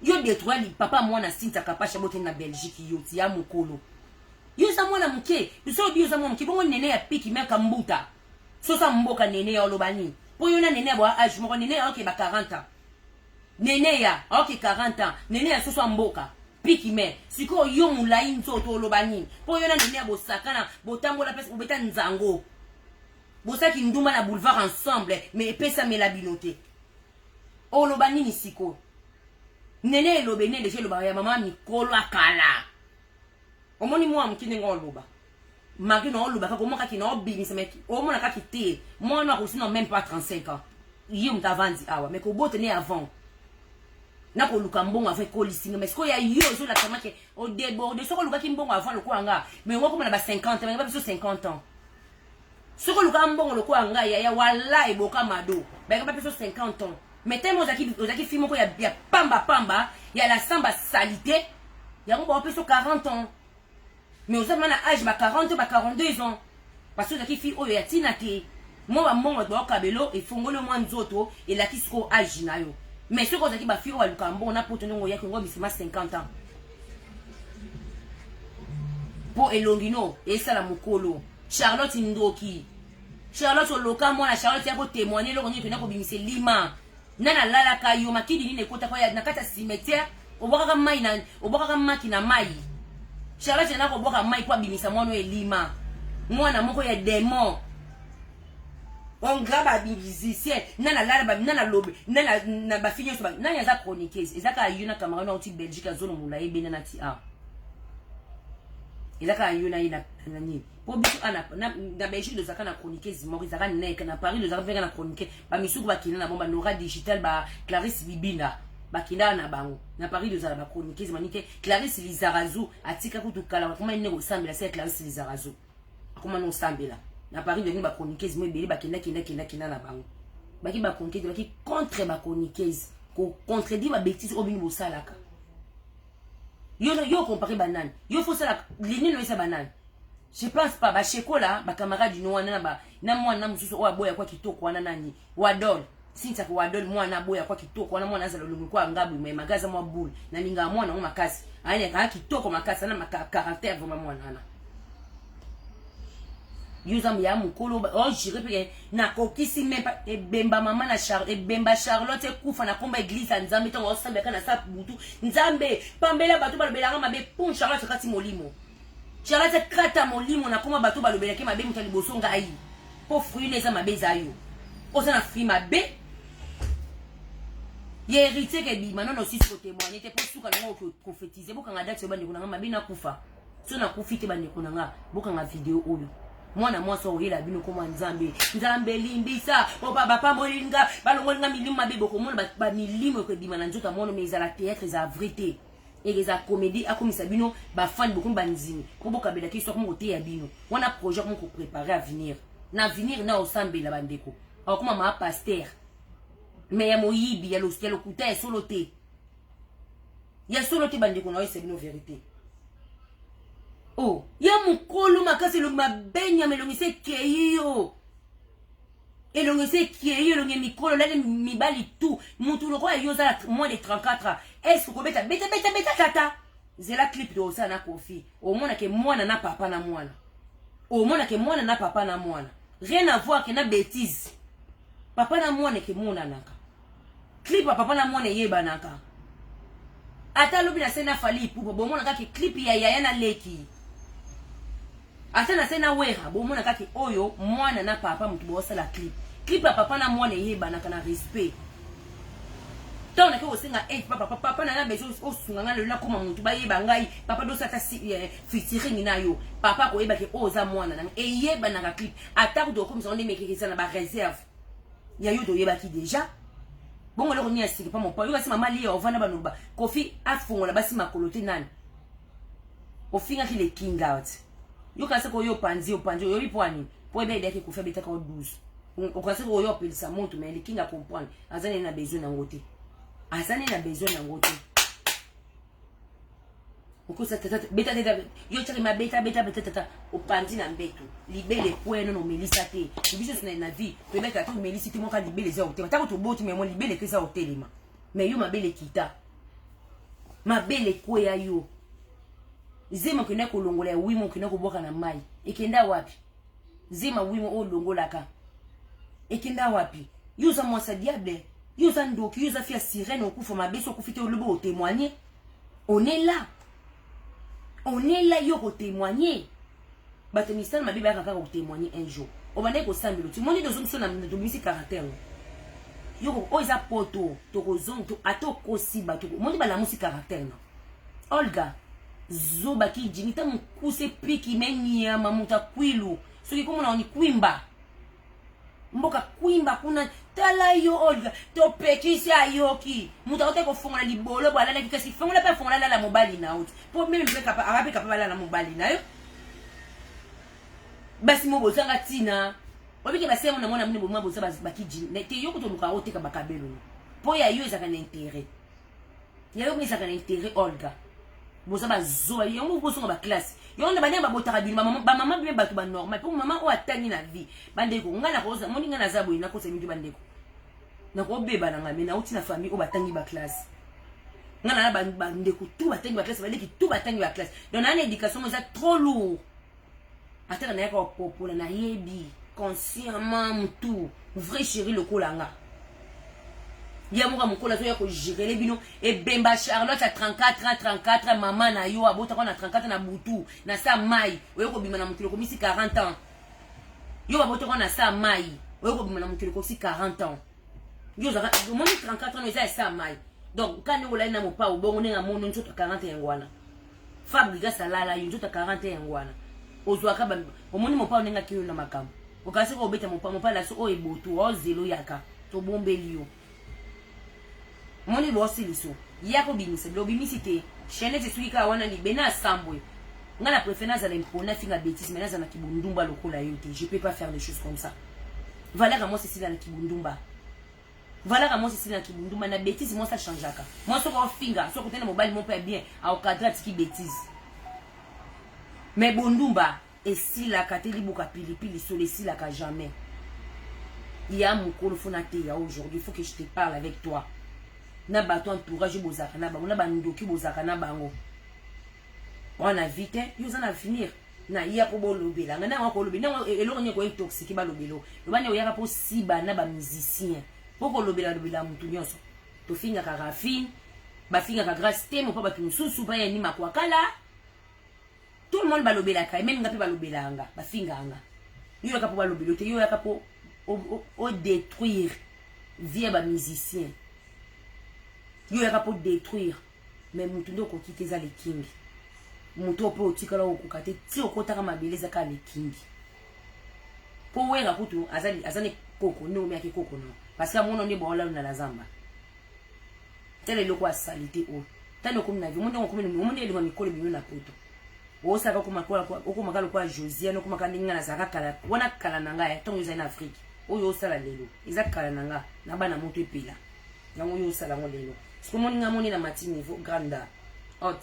yo détruire li papa mwana sita kapashi bote na Belgique yo ti ya mukolo yo sa mwana muke so bio sa mwana muke bongo nene ya piki meka mbuta so sa mboka nene ya olobani po yo na nene ya bwa âge moko nene ya ok ba 40 ans nene ya ok 40 ans nene ya so mboka piki me siko yo mulai nzoto olobani po yo na nene ya bosakana botambola pesa obeta nzango bosaki nduma na boulevard ensemble mais pesa me la binote olobani ni siko nene elobene de chez le ya mama mikolo akala omoni mwa mkine ngoloba magi no oloba ka komoka ki no bini semeki omona ka kite moi no ko sino même pas 35 ans yo mtavandi awa mais ko bote ne avant na ko luka mbongo avant ko lisinga mais ko ya yo zo la tamake au débordé so ko luka ki mbongo avant le ko anga mais ngoko na ba 50 mais ba biso 50 ans so ko luka mbongo le ko anga ya wala eboka mado ba ka biso 50 ans mais tellement ozaki film ko ya pamba ya la samba salité ya ngo ba biso 40 ans mais aux hommes âge ba 40 ba 42 ans parce que ozaki fi oyo ya tinate mo ba mbongo ba kabelo e fongolo mwa nzoto et la kisko âge na yo mais ce que ba fi o aluka mbongo na poto ngo ya ngo bisima 50 ans po elongino et ça la mukolo Charlotte Ndoki Charlotte oloka mwana Charlotte ya ko témoigner lo ngi tena ko bimise lima nana lala kayo makidi ni nekota kwa ya nakata cimetière obaka mai na obaka makina mai Charlotte na ko boka mai kwa bimisa mwana elima mwana moko ya démon on graba musicien nana lala ba nana lobe nana na ba finyo so ba nana za chroniqueuse ezaka yuna camarade na uti Belgique azolo mula ebe na ti a ezaka yuna ina nani po biso ana na Belgique de zaka na chroniqueuse mo zaka nek na Paris de zaka venga na chroniquer ba misuku ba kina na bomba Nora Digital ba Clarisse Bibinda bakina na bango na Paris de zala ba chroniqueuse manike Clarisse Lizarazu atika kutukala kuma ine ko sambela c'est Clarisse Lizarazu akuma no sambela na Paris de ba chroniqueuse mo beli bakina kina na bango baki ba chroniqueuse baki contre ba chroniqueuse ko contredire ba bêtise obini bo salaka yo comparer banane yo faut ça l'ennemi no esa banane je pense pas ba chekola ba camarade no wana ba na mwana mususu o aboya kwa kitoko wana nani wadol sinta ko wadol mwana aboya kwa kitoko wana mwana azalo lungu kwa ngabu me magaza mwa bulu na ninga mwana o makasi aine ka kitoko makasi na caractère vraiment mwana na yuza ya mukolo o jire pe na kokisi mempa e bemba mama na bemba Charlotte kufa na komba église ya Nzambe tongo osambe kana sa butu Nzambe pambela batu balobelanga mabe pon Charlotte kati molimo Charlotte kata molimo na koma batu balobelaki mabe mutali bosonga ayi po fruit neza mabe zayo osana fruit mabe ye héritier ke bi manono si ko témoigner te pour suka ngo ko prophétiser bokanga date bande kunanga mabe na kufa so na kufite bande kunanga bokanga vidéo oyo mwana mwasa oyela bino koma Nzambe limbisa o baba pambolinga balongolinga milimo mabe boko mona ba milimo ko bima na nzoto mono mais la théâtre za vérité et les comédie akomisa bino ba fan beaucoup banzini ko boka bela ki sok mo te ya bino wana projet mo ko préparer à venir na osambe la bandeko akoma ma pasteur mais ya moyibi ya lo kuta ya solote bandeko na oyese bino vérité. Oh, ya mukolo makasi lo mabenya melongise keyo. Elongise keyo longe mikolo la mibali tout. Mutu loko ya yoza moins de 34 ans. Est-ce que beta tata. Zela clip de osana kofi. Au mona ke mwana na papa na mwana. Au mona ke mwana na papa na mwana. Rien à voir que na bêtise. Papa na mwana ke mona naka. Clip papa na mwana yeba naka. Ata lobi na sena fali pour bon mona ka ke clip ya yaya na leki. Ata na sena wera bo mona kaki oyo mwana na papa mutu bo sala clip ya papa na mwana yeba na kana respect tant na ke osenga papa na bezo osunga ngalo na koma mutu ba yeba ngai papa do sata featuring na yo papa ko yeba ke oza mwana na yeba na clip ata ko do komisa onde mekekisa na ba réserve ya yo do yeba ki déjà bongo lo ni asiki pa mon pa yo basi mama li ovana banoba kofi afungola basi makolote nani ofinga ki le king out. Yo kase ko yo panzi yo ipwani po ebe ideke ko febeta ka 12 o kase ko yo pelisa montu mais le king a comprendre azane na besoin na ngote azani na besoin nango te okosa tata beta tata yo tshaki ma beta tata opandi na mbeto libele kweno no melisa te biso na vie peut-être que melisi te moka libele za hôtel tako to boti mais mo libele ke za hôtelima mais yo mabele kita mabele kweya yo zema kena ko longola ya wimo kena ko boka na mai ekenda wapi zema wimo o longolaka ekenda wapi yo za mwasa diable yo za ndoki yo za fia sirène okufa mabeso okufite olobo o témoigner on est là yo ko témoigner bato mistana mabiba kaka ko témoigner un jour o bande ko sambelo tu moni dozo mso na misi caractère yo ko oza poto to ko zonto ato ko siba to moni bala musi caractère na Olga zoba ki jinita mukuse piki menya mamuta kwilu soki komo na oni kwimba mboka kwimba kuna tala yo Olga to pekisi ayoki muta ote ko fongola libolo bala na kikasi fongola pa fongola la mobali na out po meme mpeka pa arabe ka pa bala na mobali na yo basi mo bozanga tina obike basema na mona mne bo maboza baki jini te yo ko to luka ote ka bakabelo po ya yo ezaka na intérêt ya yo ezaka na intérêt Olga boza bazoa yo mo bosonga ba classe yo na banya babotaka bino ba mama bien batu ba normal pour maman o atani na vie bandeko ngana ko za moni ngana za boyi na ko se mindu bandeko na ko beba na ngame na uti na famille o batangi ba classe ngana na bandeko tout batangi ba classe baleki tout batangi ba classe donc na éducation mo za trop lourd ataka na ko popola na yebi consciemment tout vrai chéri le kolanga ya muka mukola to ya ko gérer bino e bemba Charlotte à 34 maman na yo abota ko na 34 na butu na sa mai oyo ko bima na mutilo ko misi 40 ans yo abota ko na sa mai oyo ko bima na mutilo ko si 40 ans yo za mo 34 ans eza sa mai donc quand on la na mo pa ubongo nenga mono nzoto 40 yangwana fabrica salala yo nzoto 40 yangwana ozwaka ba omoni mo pa nenga kiyo na makambo okasi ko beta mo pa la so o ebotu o zelo yaka to bombeli yo moni bosi liso yako bimisa lobimisi te chaîne te suika wana ni bena sambwe ngana préférence à l'impona finga bêtise mais na kibundumba lokola yote je peux pas faire des choses comme ça voilà comment c'est dans kibundumba voilà comment c'est dans kibundumba na bêtise moi ça changeaka moi so ko finga so ko tena mobile mon père bien au cadre qui bêtise mais bundumba et si la kateli boka pilipili sur les si la ka jamais il y a mon kolo fonate ya aujourd'hui il faut que je te parle avec toi na bato entourage bozaka na bango na bandoki bozaka na bango wana vite yo za na finir na ya ko bolobela ngana ko lobela na eloko nyeko intoxique ba lobelo lobane oyaka po siba na ba musicien poko lobela mutu nyonso to finga ka rafine ba finga ka grâce te mo pa batu mususu ba ya ni makwakala tout le monde ba lobela ka même ngapi ba lobela nga ba finga nga yo ka po ba lobelo te yo ka po o détruire via ba musicien yo yaka po détruire mais mutu ndo ko kiteza le king mutu po tikala okukate ti okotaka mabeleza ka le king po wera kutu azani koko no me koko no parce que mono ni bola na la zamba tele lokwa salite o tano kumna vi mondo kumina mondo eli mikolo bino na poto o saka kumakola okumakalo kwa Josiane okumaka ninga na zaka kala wana kala nanga ya tongo za na Afrique oyo sala lelo izakala nanga na bana moto epela yango yo sala ngo lelo parce que moni na mati niveau granda hot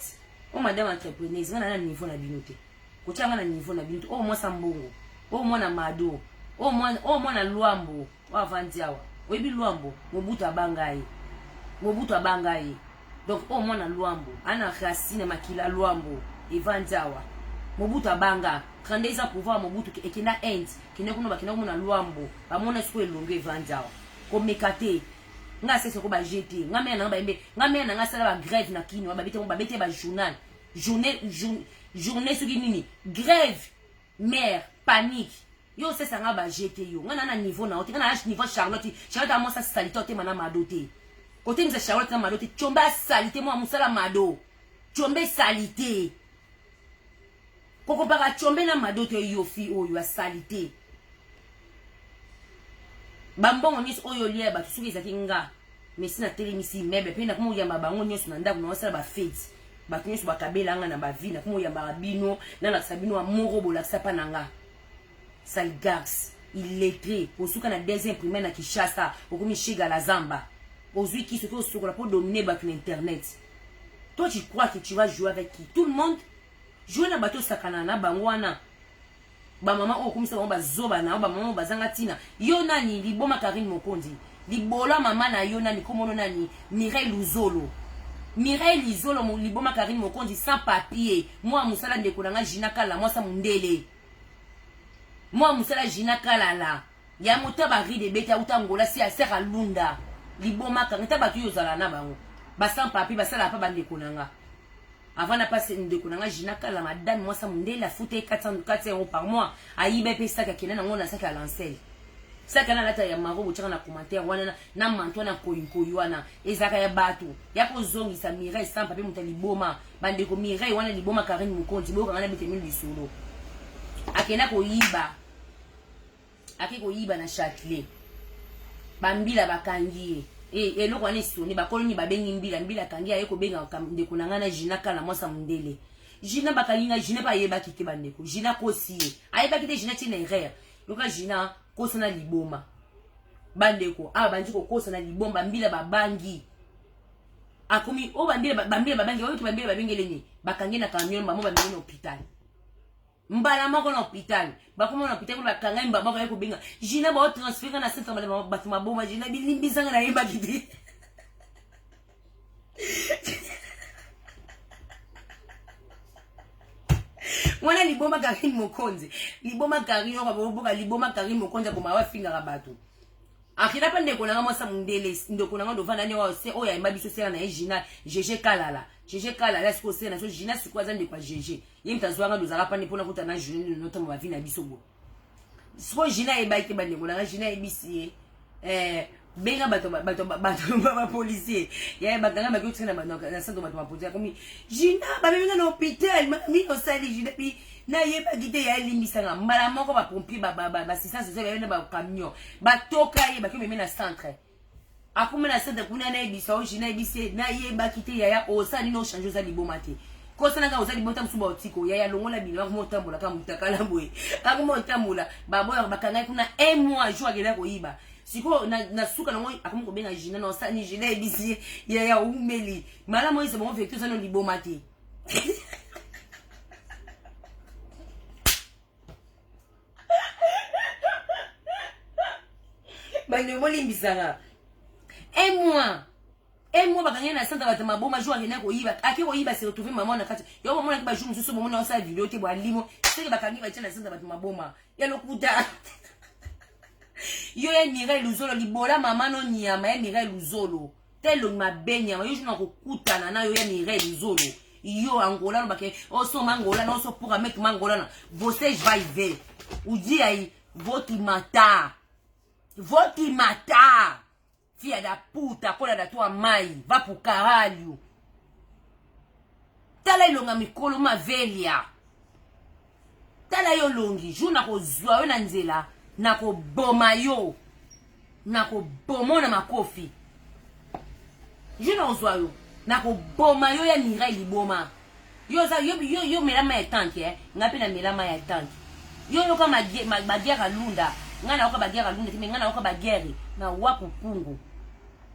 o madame entrepreneuse na niveau na binote ko tanga na niveau na binote o mo sambongo o mo na mado o mo na luambo wa vandiawa webi luambo mobutu abangai donc o mo na luambo ana racine makila luambo evandiawa mobutu abanga grandeza pouvoir mobutu ekina end kinekuno bakina na luambo bamona siko elongo evandiawa ko mekate nga sese ko ba jeter nga mena ba embe nga mena nga sala ba grève na kini ba bete ba journal journée soki nini grève mère panique yo sese nga ba jeter yo nga na niveau na ote nga na niveau Charlotte a mo sa salite te mana madote côté mse Charlotte na madote chomba salite mo musala mado chombe salite koko baka chombe na madote yo fi oyo a salite bambongo nyesi oyo lia ba tusuki ezaki nga mais sina telemisi mebe pe na kumu yamba bango nyesi na ndako na wasala ba fete ba nyesi ba kabela nga na ba vie na kumu yamba bino na la sabino amoro bola sapa nanga salgax illettré osuka na deuxième primaire na Kishasa okumi shiga la zamba Aujourd'hui, qui se fait au pour dominer l'internet. Toi, tu crois que tu vas jouer avec qui? Tout le monde. Jouer na bateau sakanana, bangwana. Ba maman, oh, comme ça, on va zobana, ba maman, ba zangatina. Yonani, liboma Karine Mokonzi. Libola maman na yonani, comme nani, Mireille Luzolo. Mireille Luzolo, liboma Karine Mokonzi, sans papier. Moi, Moussala Ndekonanga, Jinakala, moi, ça mundele. Moi, Moussala Jinakala, ya mota bari de beta utangola, si a sert à Lunda. Liboma Karine, tabatu yozalana, bango. Ba sans papier, ba sala pa bandekonanga. Avant de passer une déconnanga, Jinaka, la madame, moi, ça m'a la fouté 400 € par mois. A IBP, ça, qui est dans ça, qui a lancé. Ça, qui a la taille, ya maro, tu as un commentaire, wana, na manto, na koyuana, et ça, ya bateau. Ya ko zongi, sa mireille, sans papier, mon liboma, bande ko mireille, wana liboma, Karine Mokonzi, bo, quand on a bité mille solo. Akena ko yiba. Ake ko yiba na Châtelet. Bambila bakangiye. Et le roi n'est sonné, bah, coloni, bah, mbila, kangia, eko, benga, de kunangana, Jinaka, la mossa mundele. Jina bakalina, Jina pa yeba kike bandeko. Jina kosi. Ayeba kite Jina tine rare. Yoka Jina, kosana liboma. Bandeko. Ah, bandiko kosana liboma, mbila babangi. Akomi, oh, bambila babangi, oh, tu bambila babangi lenye. Bakangi na camion, bamo bambila na hôpital. Mbala mako na hôpital. Bakoma na hôpital ba kanga mbaba ko yeko benga. Jina ba transférer na centre de batuma bomba Jina bilimbizanga na yeba kiti. Wana liboma Karine Mokonzi. Liboma Karine ko boka liboma Karine Mokonzi ko mawa finga ka batu. Akira pa ndeko na mwasa mundele ndeko na ndo vanda ne wa se oya imba biso sera na Jina GG Kalala. GG Kalala siko sera na so Jina siko za ndeko GG. Ye mtazwanga ndo zaka pa ne pona kuta na Jina no tomo ba vina biso bo. Siko Jina e baike ba ndeko na Jina e bisi benga bato ba policier. Ya ba ganga ba kutsina ba na sando bato ba policier komi Jina ba benga na hôpital mi no sali Jina pi na yeba gite ya limbisanga mbala moko ba pompier ba assistance sociale ba camion ba toka ye ba kome na centre akuma na centre kuna na ebisa o Jina ebise na yeba kite ya osali no changer za liboma te ko sana ga osali bota msuba otiko ya longola bilwa mo tambola ka mutakala boye akuma otambola ba boya ba kanga kuna un mois jour agela ko yiba siko na suka na moi akuma ko benga Jina na osani Jina ebise ya umeli mala moi c'est bon vecteur ça no liboma te. Bande molimbisanga un mois bakanya na centre batama boma jour akena ko yiba ake ko yiba se retrouver maman na kati yo maman na ba jour mususu maman na sa vidéo te ba limo se bakangi ba tena centre batama boma ya lokuta yo ya Mireille Luzolo libola maman no nyama ya Mireille Luzolo telo mabenya yo juna ko kutana na yo ya Mireille Luzolo yo Angola no bake oso mangola no so pour mettre mangola na você vai ver o dia aí vou te matar. Voti mata fia da puta kola da tua mai va pro caralho tala ilonga mikolo mavelia tala yo longi juna ko zwa yo na nzela na ko boma yo na ko bomona makofi juna ozwa yo na ko boma yo ya Mireille liboma yo za yo melama ya tanki ngapi na melama ya tanki yo kama bagiera Lunda ngana waka bagiera Lunda kimi ngana waka bagieri na wakukungu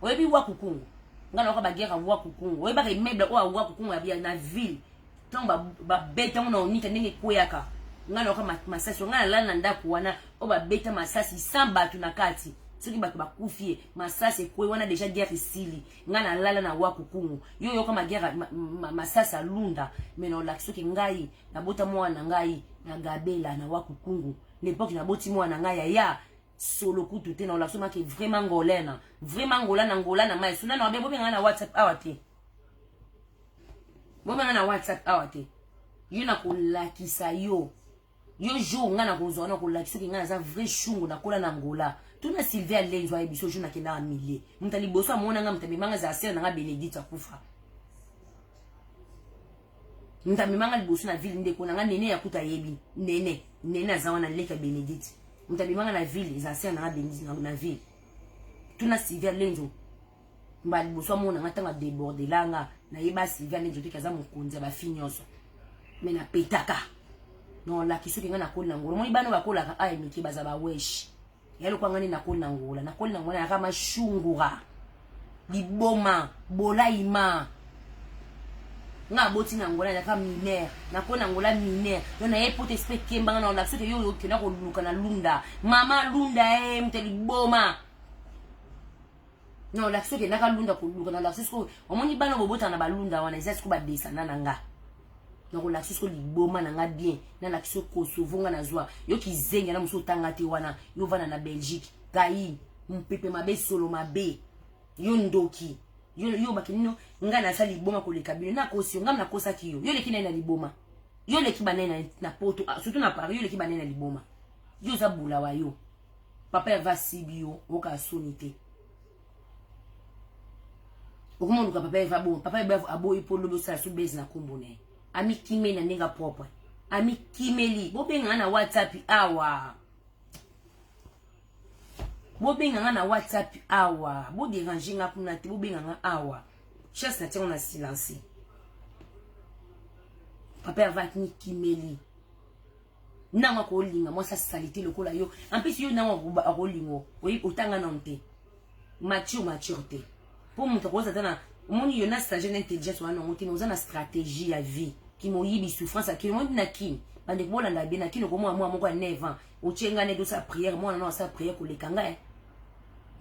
webi wakukungu ngana waka bagiera wakukungu weba ke mebla o wakukungu ya na ville tomba ba beta ngona onita ndenge koyaka ngana waka masasi ngana lana ndaku wana o ba beta masasi samba tunakati soki bato bakufie masasi kwe wana deja guerre isili ngana lala na wakukungu yo kama guerre masasi Lunda meno la soki ngai na bota mwana ngai na gabela na wakukungu l'époque na boti mwana ngai ya solo kutu te na la soma ke vraiment ngolana mai suna na be bobenga na WhatsApp awate bobenga na WhatsApp awate yo na kolakisa yo jour ngana kozona kolakisa ke ngana za vrai chungu na kola na ngola tuna Sylvia Lenzo ya biso juna ke na mille mutali boso amona nga mtabe manga za sere na Benedicte akufa mtabe manga liboso na ville ndeko na nga nene ya kuta yebi nene azawana leka Benedicte mtabe manga na ville za sere na Benedicte na ville tuna Sylvia Lenzo mba liboso amona nga tanga débordé langa na yeba Sylvia Lenzo te kaza mukonza ba finyoso mena petaka non la kiso ke nga na kola ngolo moni bano bakola ka ay miki baza ba wesh yalo kwa ngani na kola ngola na kama shungura liboma bola ima nga boti na ngola ya ka mineur na ko na ngola mineur yo na ye pote speke mbanga na lakso yo yo kena ko luka na lunda mama lunda mte liboma no lakso ke na ka lunda ko luka na lakso ko omoni bana bobota na balunda wana isa ko ba desana na nga na ko lakso ko liboma na nga bien na lakso ko sovonga na zwa yo ki zenga na muso tanga te wana yo vana na Belgique kai mpepe mabe solo mabe yo ndoki yo bakino nga na sali liboma ko lekabino na kosi nga na kosa kiyo yo leki na liboma yo leki banena na poto surtout na Paris yo leki banena liboma yo za bula wa yo papa va sibio oka sonite okomo ka papa va bon papa ba abo ipolo do sa su base na kombone ami kime na ninga propre ami kimeli bobenga na WhatsApp awa bobenga na WhatsApp awa bo déranger nga kuna te bobenga awa chasse na on a silencé papa va ni kimeli na nga ko linga mo sa salité lokola yo en plus yo na nga ko lingo oui otanga na nte maturité pour mon ko zatana moni yo na stage d'intelligence wana ngoti no za na stratégie ya vie qui mo yibi souffrance qui mo na kin bande ko landa bien na kin ko mo mo ko 9 ans o chenga ne do sa prière mo na sa prière ko lekanga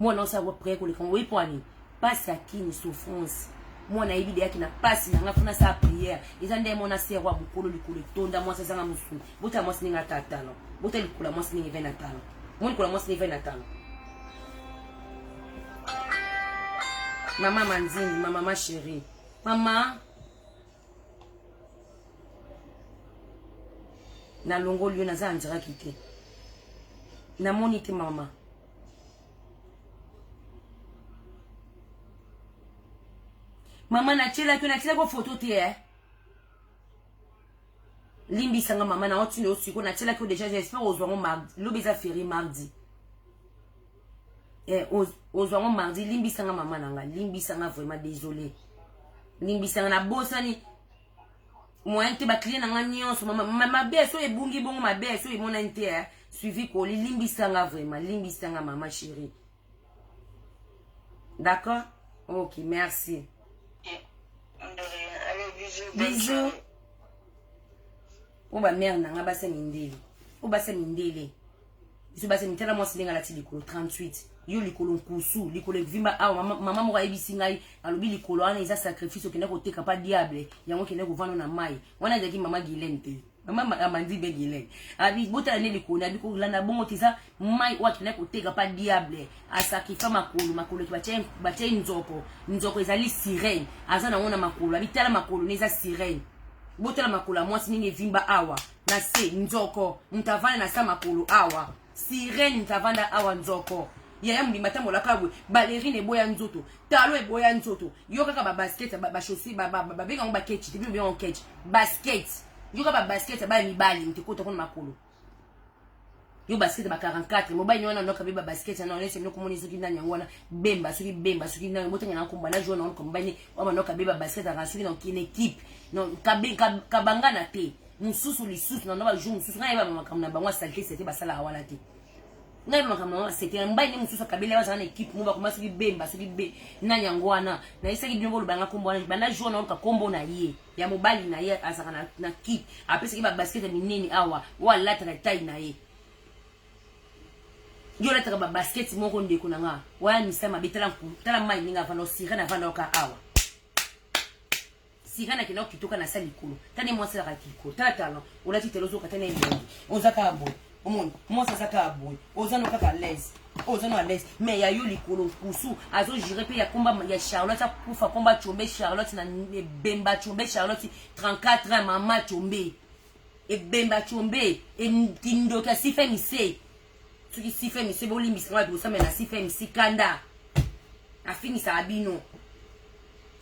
moi non ça va prière ko lekanga oui poani passe à kin souffrance moi na yibi de qui na passe na ngafuna sa prière izande mo na serwa bukolo likolo tonda mo sa zanga musu bota mo sininga tatalo bota likula mo sininga 25 mo likula mo sininga 25 Maman Manzini, maman chérie. Maman. Na longo liyo na za andira kite. Na monite maman. Maman na chela ko photo te Limbi sanga maman na otune osiko na chela ko déjà j'espère aux oiron mardi. Lobeza férié mardi. Aux oiron mardi limbi sanga maman nanga limbi sanga vraiment désolé limbi sanga na bosani moi te ba client nanga nyonso mama beso e bungi bongo ma beso e mona nte suivi ko limbi sanga vraiment limbi sanga maman chérie d'accord OK merci bisous o ba mère nanga ba se mindeli o ba se mindeli biso ba se mitela mo silinga la tilikolo 38 yo likolo nkusu likolo vimba awa mama mo ayebisi ngai alobi likolo ana eza sacrifice okende koteka pa diable yango kende kovanda na mai wana jaki mama Guylaine te mama amandi be Guylaine abi botala ne likolo abi ko landa bongo tiza mai wa kende koteka pa diable asakifa makolo batie nzoko ezali sirène aza na ngona makolo abi tala makolo neza sirène botala makolo mwasi ninge vimba awa na se nzoko mtavana na sa makolo awa sirène mtavanda awa nzoko yaya mbimba tambola kabwe ballerine boya nzoto talo e boya nzoto yo kaka ba basket ba chaussée ba benga ba ketch te bien on ketch basket yo kaka ba basket ba mibali ntikota kona makolo yo basket ba 44 mobile nyona ndoka ba basket na onese mno komoni soki ndani ngwana bemba soki ndani motanga na komba na jona on kombani wa ndoka ba basket a soki na kine équipe non kabangana te mususu lisusu na ndoba jour mususu na yeba makamna bangwa salté c'était ba sala wala te ngai makamna c'était mbai ni mususu kabila wa sana équipe muba kuma soki bemba soki be na nyangwana na isaki bingo lubanga kombo na bana jona on ka kombo na ye ya mobile na ye asaka na kit apesa ki ba basket ni nini awa wala ta tai na ye yo la ta ba basket moko ndeko na nga wa misama betala tala mai ninga vano sirena vano ka awa sirena kilo kitoka na sali kulu tani mwasa ka kiko tata ola titelozo katana ndi ozaka abo omoni mwasa saka abo ozano kaka l'aise ozano à l'aise mais ya yo likolo kusu azo jire pe ya komba ya Charlotte kufa komba chombe Charlotte na bemba chombe Charlotte 34 ans mama chombe e bemba chombe e ndindo ka sife mise tuki sife mise boli mise wa dosa mais na sife mise kanda afini sa abino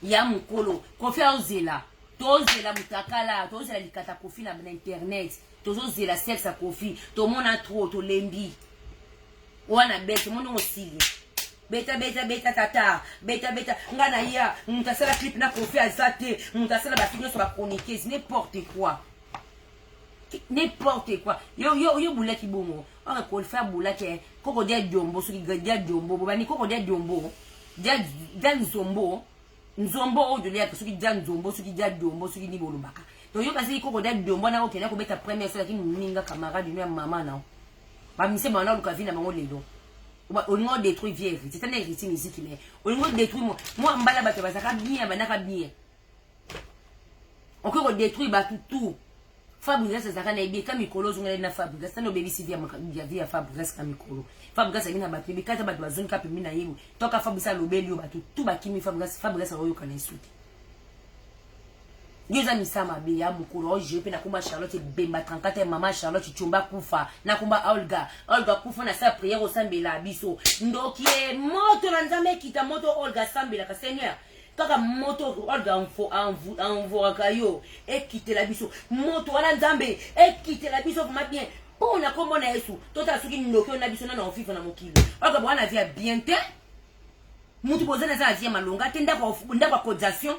ya mukolo confiance là tozela mutakala tozela likata kofi na internet tozozela sexe kofi to mona trop to lembi wana bete mono osili beta tata beta ngana ya mutasala clip na kofi azate mutasala ba finyo so ba chroniquer n'importe quoi yo boulaki bongo on ko faire boulaki koko dia jombo so ki gadia jombo bani koko dia jombo dia nzombo o de l'air soki dia nzombo soki dia dombo soki ni bolobaka to yo kasi ko dia dombo na okena ko beta première so lakini ninga camarade ni mama na ba mise bana luka vina bango lelo on ngo détruit vieille c'est un héritier musique mais on ngo détruit moi mbala bato bazaka bien banaka bien on ko détruit ba tout Fabrice zaka na ibi kama mikolo zungale na Fabrice tano baby si via Fabrice kama mikolo Fabrice ngina ba baby kata ba bazoni ka pemina yimu toka Fabrice lobeli yo batu tout ba kimi Fabrice oyo kana isuti Yoza misama be ya mukolo oje pe na kumba Charlotte bemba 34 mama Charlotte chumba kufa na kumba Olga kufa na sa prière au sambela biso ndokie moto na nzambe kita moto Olga sambela ka Seigneur kaka moto Olga envoie yo quitter la biso moto wana nzambe quitter la biso vraiment bien pona kombo na Yesu tota suki ndoki na biso na ofifa na mokili Olga bwana via bien te mutu bozana za via malonga te ndako cotisation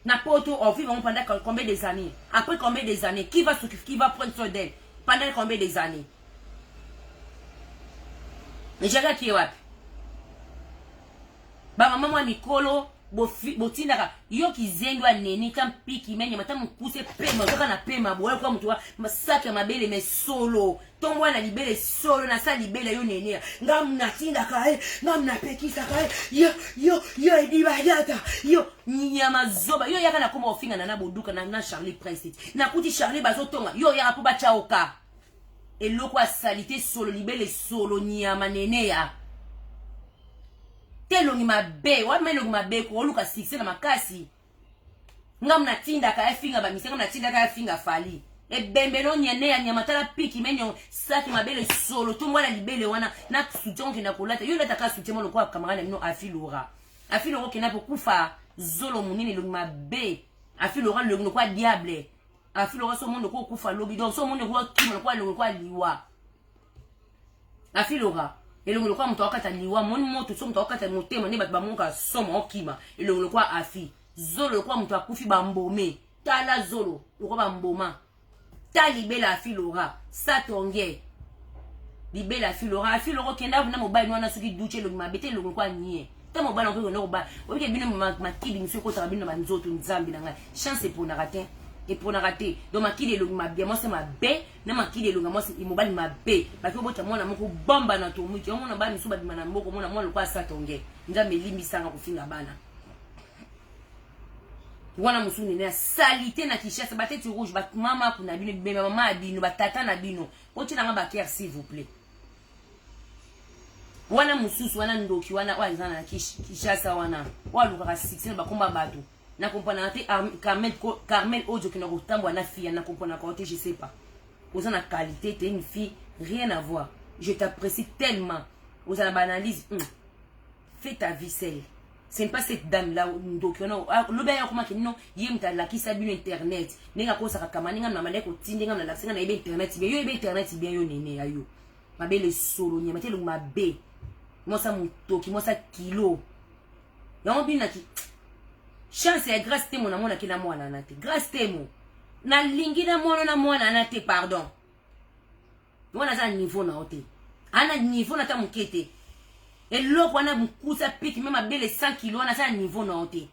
na poto ofifa pendant combien des années après combien des années qui va prendre soin d'elle pendant combien des années mais jaga ki wapi ba mama mwa mikolo botinaka yo kizendwa neni kampiki menye matamu kuse pema toka na pema boye kwa mtu wa masaka mabele me solo tombwa na libele solo na sa libele yo neni ngamna tinda kae ngamna pekisa kae yo edibajata yo nyama zoba yo yaka na koma ofinga na boduka na Charlie Prince na kuti Charlie bazotonga yo yaka po bachaoka eloko a salite solo libele solo nyama nene ya telongi mabe wa melongi mabe ko luka 6 na makasi ngamna tinda ka efinga ba misenga na tinda ka efinga fali e bembe no nyene ya nyamatala piki menyo saki mabele solo to mwana libele wana na sujonge na kolata yo lata ka sutemo lokwa kamarana mino afilora kena pokufa zolo munini longi mabe afilora longi kwa diable afilora so mondo ko kufa lobi donc so mondo ko kimo kwa longi kwa liwa afilora elongo kwa mtu akata liwa moni moto so mtu akata motema ne batu bamonka soma okima elongo kwa afi zolo kwa mtu akufi bambome tala zolo lokwa bamboma talibela afilora satonge libela afilora kenda na mobile wana soki duche elongo mabete elongo kwa nie ta mobile on ko ba obike bino makidi mso ko ta bino banzoto nzambi na ngai chance pour na rater et pour na rater donc makidi elongo mabia moi c'est mabe na makidi elongo moi c'est mobile mabe ba ko bota mona moko bomba na to muki omona ba miso ba dimana mboko mona mwana kwa satonge nzambe limbisanga kufinga bana wana musuni na salite na Kinshasa bateti rouge bat mama kuna bino bema mama abino batata na bino otina nga bakier s'il vous plaît wana mususu wana ndoki wana wazana na Kinshasa wana waluka ka 6 ba komba bato na kompana te Carmel Ojo qui n'a pas na fille na kompana côté je sais pas aux na qualité t'es une fille rien à voir je t'apprécie tellement aux na banalise fais ta vie seule c'est pas cette dame là donc non le bien comment que non yemta la qui s'abîme internet ninga ko saka kama ninga na maleko tindinga na laksinga na ibe internet bien yo ibe internet bien yo nene ayo mabele solo nyama te lungu mabe mosa mutoki mosa kilo yango bina ki chance ya grâce te mona mona kina mwana na te grâce te mo na lingi na mwana na te pardon mwana za niveau na ote ana niveau na ta mukete eloko wana mukusa piki même abele 100 kg na sa niveau na ote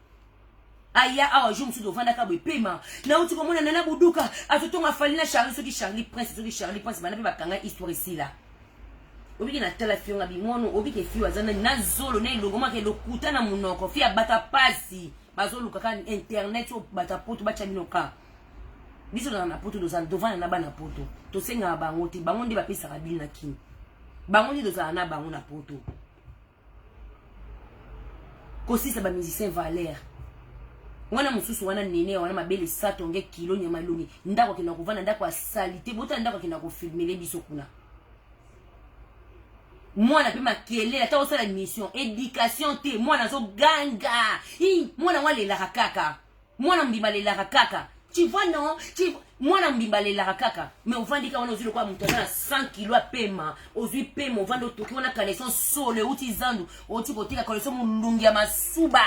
aya awa je me suis devant ka paiement na uti ko mona na buduka atotonga fali na Charlie Prince bana pe bakanga histoire ici là obiki na tela fionga bimono obiki fio azana na zolo na ilongoma ke lokuta na munoko fia bata pasi bazoluka ka internet o bata poto bacha minoka biso na poto dozana devant na bana poto to senga bango ti bango ndi bapesa kabili na kini bango ndi dozana na bango na poto kosi sa ba musicien Valère wana mususu wana nene wana mabele satonge kilo nyama lungi ndako kina kuvana ndako asalite bota ndako kina kufilmele biso kuna mwana pe makele ata osala mission éducation te mwana zo ganga mwana wale la kaka mwana mbimba la kaka tu vois non mwana mbimba la kaka mais ovandika wana ozilo kwa mtu na 100 kg a pema ozwi pema ovando toki wana connaissance sole uti zandu oti kotika connaissance mulungi ya masuba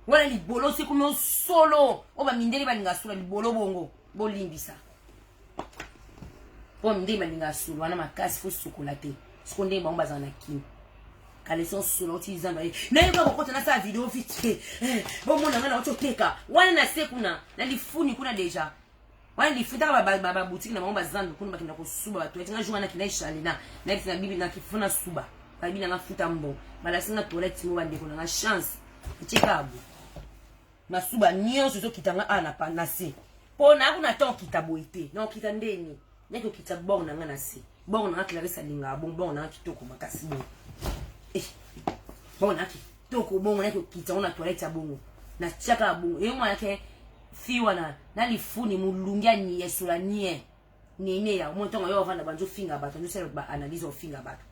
wala libolo se comme solo oba mindeli balinga sula libolo bongo bolimbisa po minde balinga sula wana makasi fo chocolate sikonde ba mbazana kini kaleson solo tizamba na yoka kokota na sa video vite bon mona ngana ototeka wana na se kuna na lifuni kuna deja wana lifuta ba boutique na mamba zandu kuna bakina ko suba watu etinga juma na kinaisha lina na kitina bibi na kifuna suba babi na ngafuta mbo bala singa toilette mo bande kuna na chance chikabu masuba nyonso zo kitanga ana pa na se pona kuna ton kitabo ite na kita ndeni nyako kitabu bon na ngana se bon na Clarisse linga bon na kitoko makasi bon bon na kitoko bon na kitanga na toilette bongo na chaka bongo e mwa yake fiwa na lifuni mulungia ni yesula nie nene ya montongo yo vanda banjo finga bato njo sel ba analyse o finga bato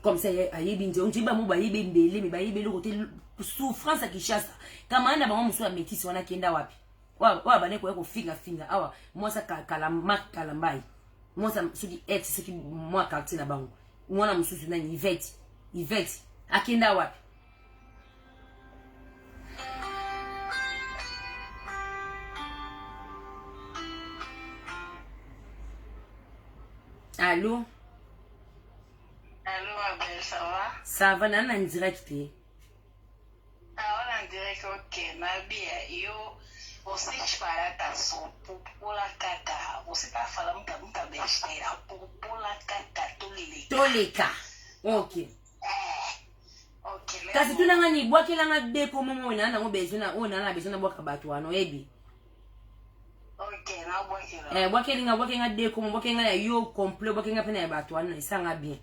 comme ça ayebi nje onji ba mo ba yebe mbele me ba yebe le côté souffrance Kinshasa kama anda ba musu ya métis wana kenda wapi wa bane ko finga awa moi ça kalambai moi ça sudi ex ce qui moi quartier na bango mwana mususu na Yvette akenda wapi. Allô? Allô, Abel, ça va? Ça va, nana en direct. Ah, on en direct, ok. Nabia, yo, você te fará ta som, pula kaka. Você tá falando muita besteira, pula kaka, toleka. Ok. Ok. Kasi tunanga ni bwaki langa deko momo na ngo bezona na bezona bwaka batu wano ebi. Ok, na bwaki. Bwaki nga deko mo bwaki nga yo complet bwaki nga pena ya batu wano isanga bien.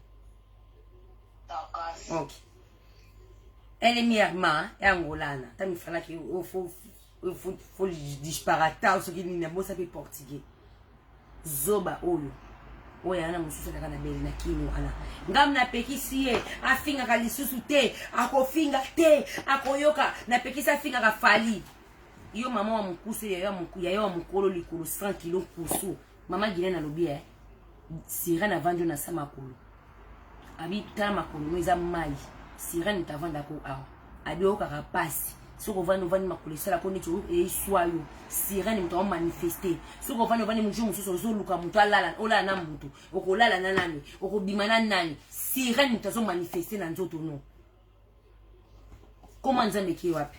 D'accord. Ok. Elle est mièrement et angolana. T'as mis fala ki faut disparata ce qui n'a pas sapé portugais. Zoba oyo. Oya ana mususu kana beli na kinu ana. Ngamna pekisi afinga kalisusu te, akofinga te, akoyoka na pekisa afinga ka fali. Yo mama wa mkusu ya wa mkolo likulu 100 kilo kusu. Mama gile na lobia sira na vanjo na sama kulu. Abi tala makulu mweza mai. Sira ni tavanda ko awa. Abi oka kapasi. Soko vani makulu sala ko nicho iswayo. Sira ni mtu manifester. Soko vani mjuu mususu zoluka mtu alala ola na mtu. Okolala na nani? Okobimana nani? Sira ni mtu manifester na nzoto no. Comment nzambe ki wapi?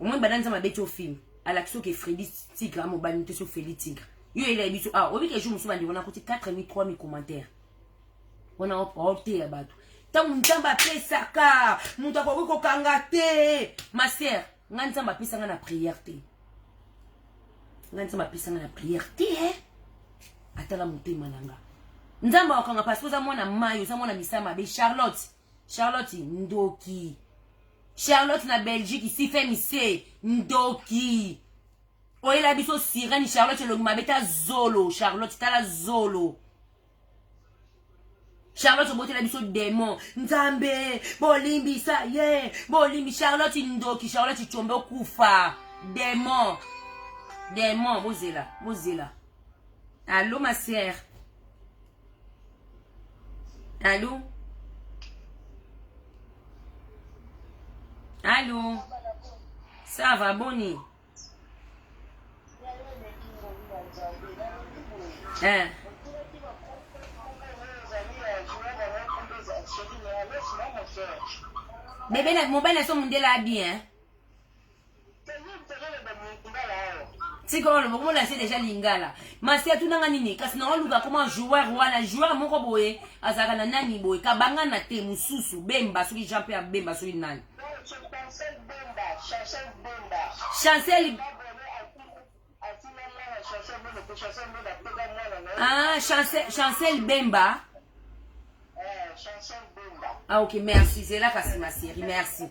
Au moins badanza mabeto film. Alakiso ke Freddy Tigre mo banite so Freddy Tigre. Yo ele biso obi ke jour musu bandi on a côté 4000 3000 commentaires. On a porté ya bato. Tangu nzamba pesa ka, mutu akoko kanga te. Ma sœur, nzamba pesa nga na prière te. Nzamba pesa nga na prière te. Atala mutema nanga. Nzamba wakanga parce que za mwana mayo, za mwana misama be Charlotte ndoki. Charlotte na Belgique ici fait mise ndoki. Oila biso sirani Charlotte lo mabeta zolo, Charlotte tala zolo. Charlotte bote la biso démon. Nzambe, bolimbisa bolimbi Charlotte ndoki, Charlotte chombe kufa. Démon, bozela. Allô ma sœur. Allô? Allô? Ça va, Bonnie? Bébé, mon bébé, son monde là bien. C'est quoi le moment là, c'est déjà lingala. Ma sœur, tout n'a nini. Parce que nous avons comment joueur mon roboé. Azaka na nani boy. Kabanga na te mususu bemba suri Jean-Pierre bemba suri nani. Chancel. Ah, Chancel Bemba. Ah, ok, merci. C'est là que ma série. Merci.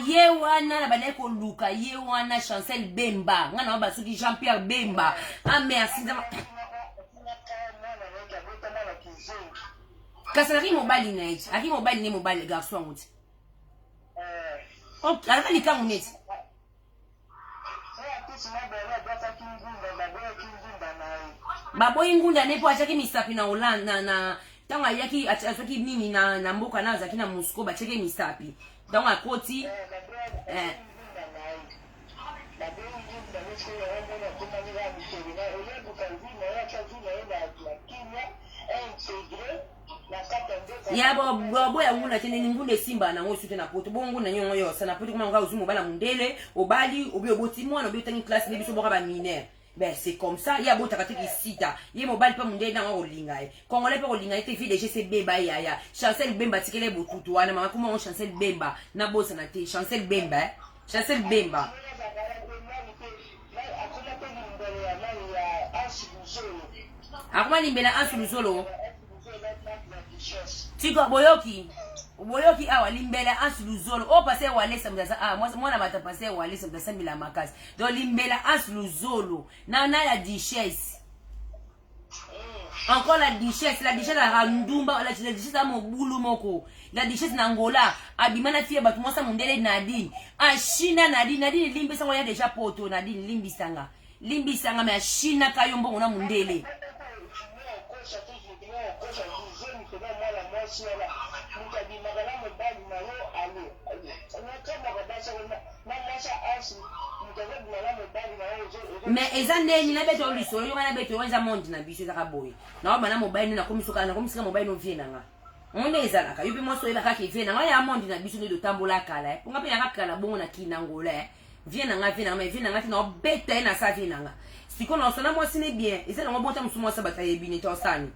Yewana na baneko Luka. Yewana Chancel Bemba. Ngana basuki Jean-Pierre Bemba. Ah, merci. Kasari mobile night. Aki mobile ne mobile garçon ngoti. Ok, alors les cas honnêtes. Baboy ngunda nepo achaki misapi na Holanda na tanga yaki achaki nini na mboka na zaki na Moscow ba cheke misapi. Donc à côté ya bo ya nguna tene ngunde simba na ngosu tena poto bo nguna nyongo yo sana poto kuma nga uzumo bala mundele obali obi oboti mwana obi tangi classe ne biso boka ba mineur. Ben c'est comme ça, il y a beau takati sita, il y a mobile pas mundele na ngo lingaye. Congolais pas lingaye te fi déjà c'est beba ya. Chancel Bemba tikele botutu wana mama kuma on Chancel Bemba na bossa na te Chancel Bemba. Chancel Bemba. Akuma limbela ansu luzolo. Tiko boyoki awa limbela ansu luzolo. O passe wale samdaza mwana bata passe wale samdaza mila makasi. Donc limbela ansu luzolo. Na la duchesse. Encore la duchesse à Randumba, la duchesse à Mobulu Moko. La duchesse n'Angola, Abimana Fia Batmosa Mundele Nadine. A China Nadine Limbi Sanga déjà poto Nadine Limbi Sanga mais China Kayombo on a Mundele. Mais ezande ni na beto liso yo na beto wenza monde na biso za kaboy na ba na mobile na komisoka na komisika mobile no vie nanga onde ezalaka yupi moso eba kaka vie nanga ya monde na biso ndo tambola kala nga pe ya kala bongo na kinangola vie nanga mais vie nanga na beta na sa vie nanga siko na sona mo sine bien ezala ngo bonta musumo sa bataye bini to sani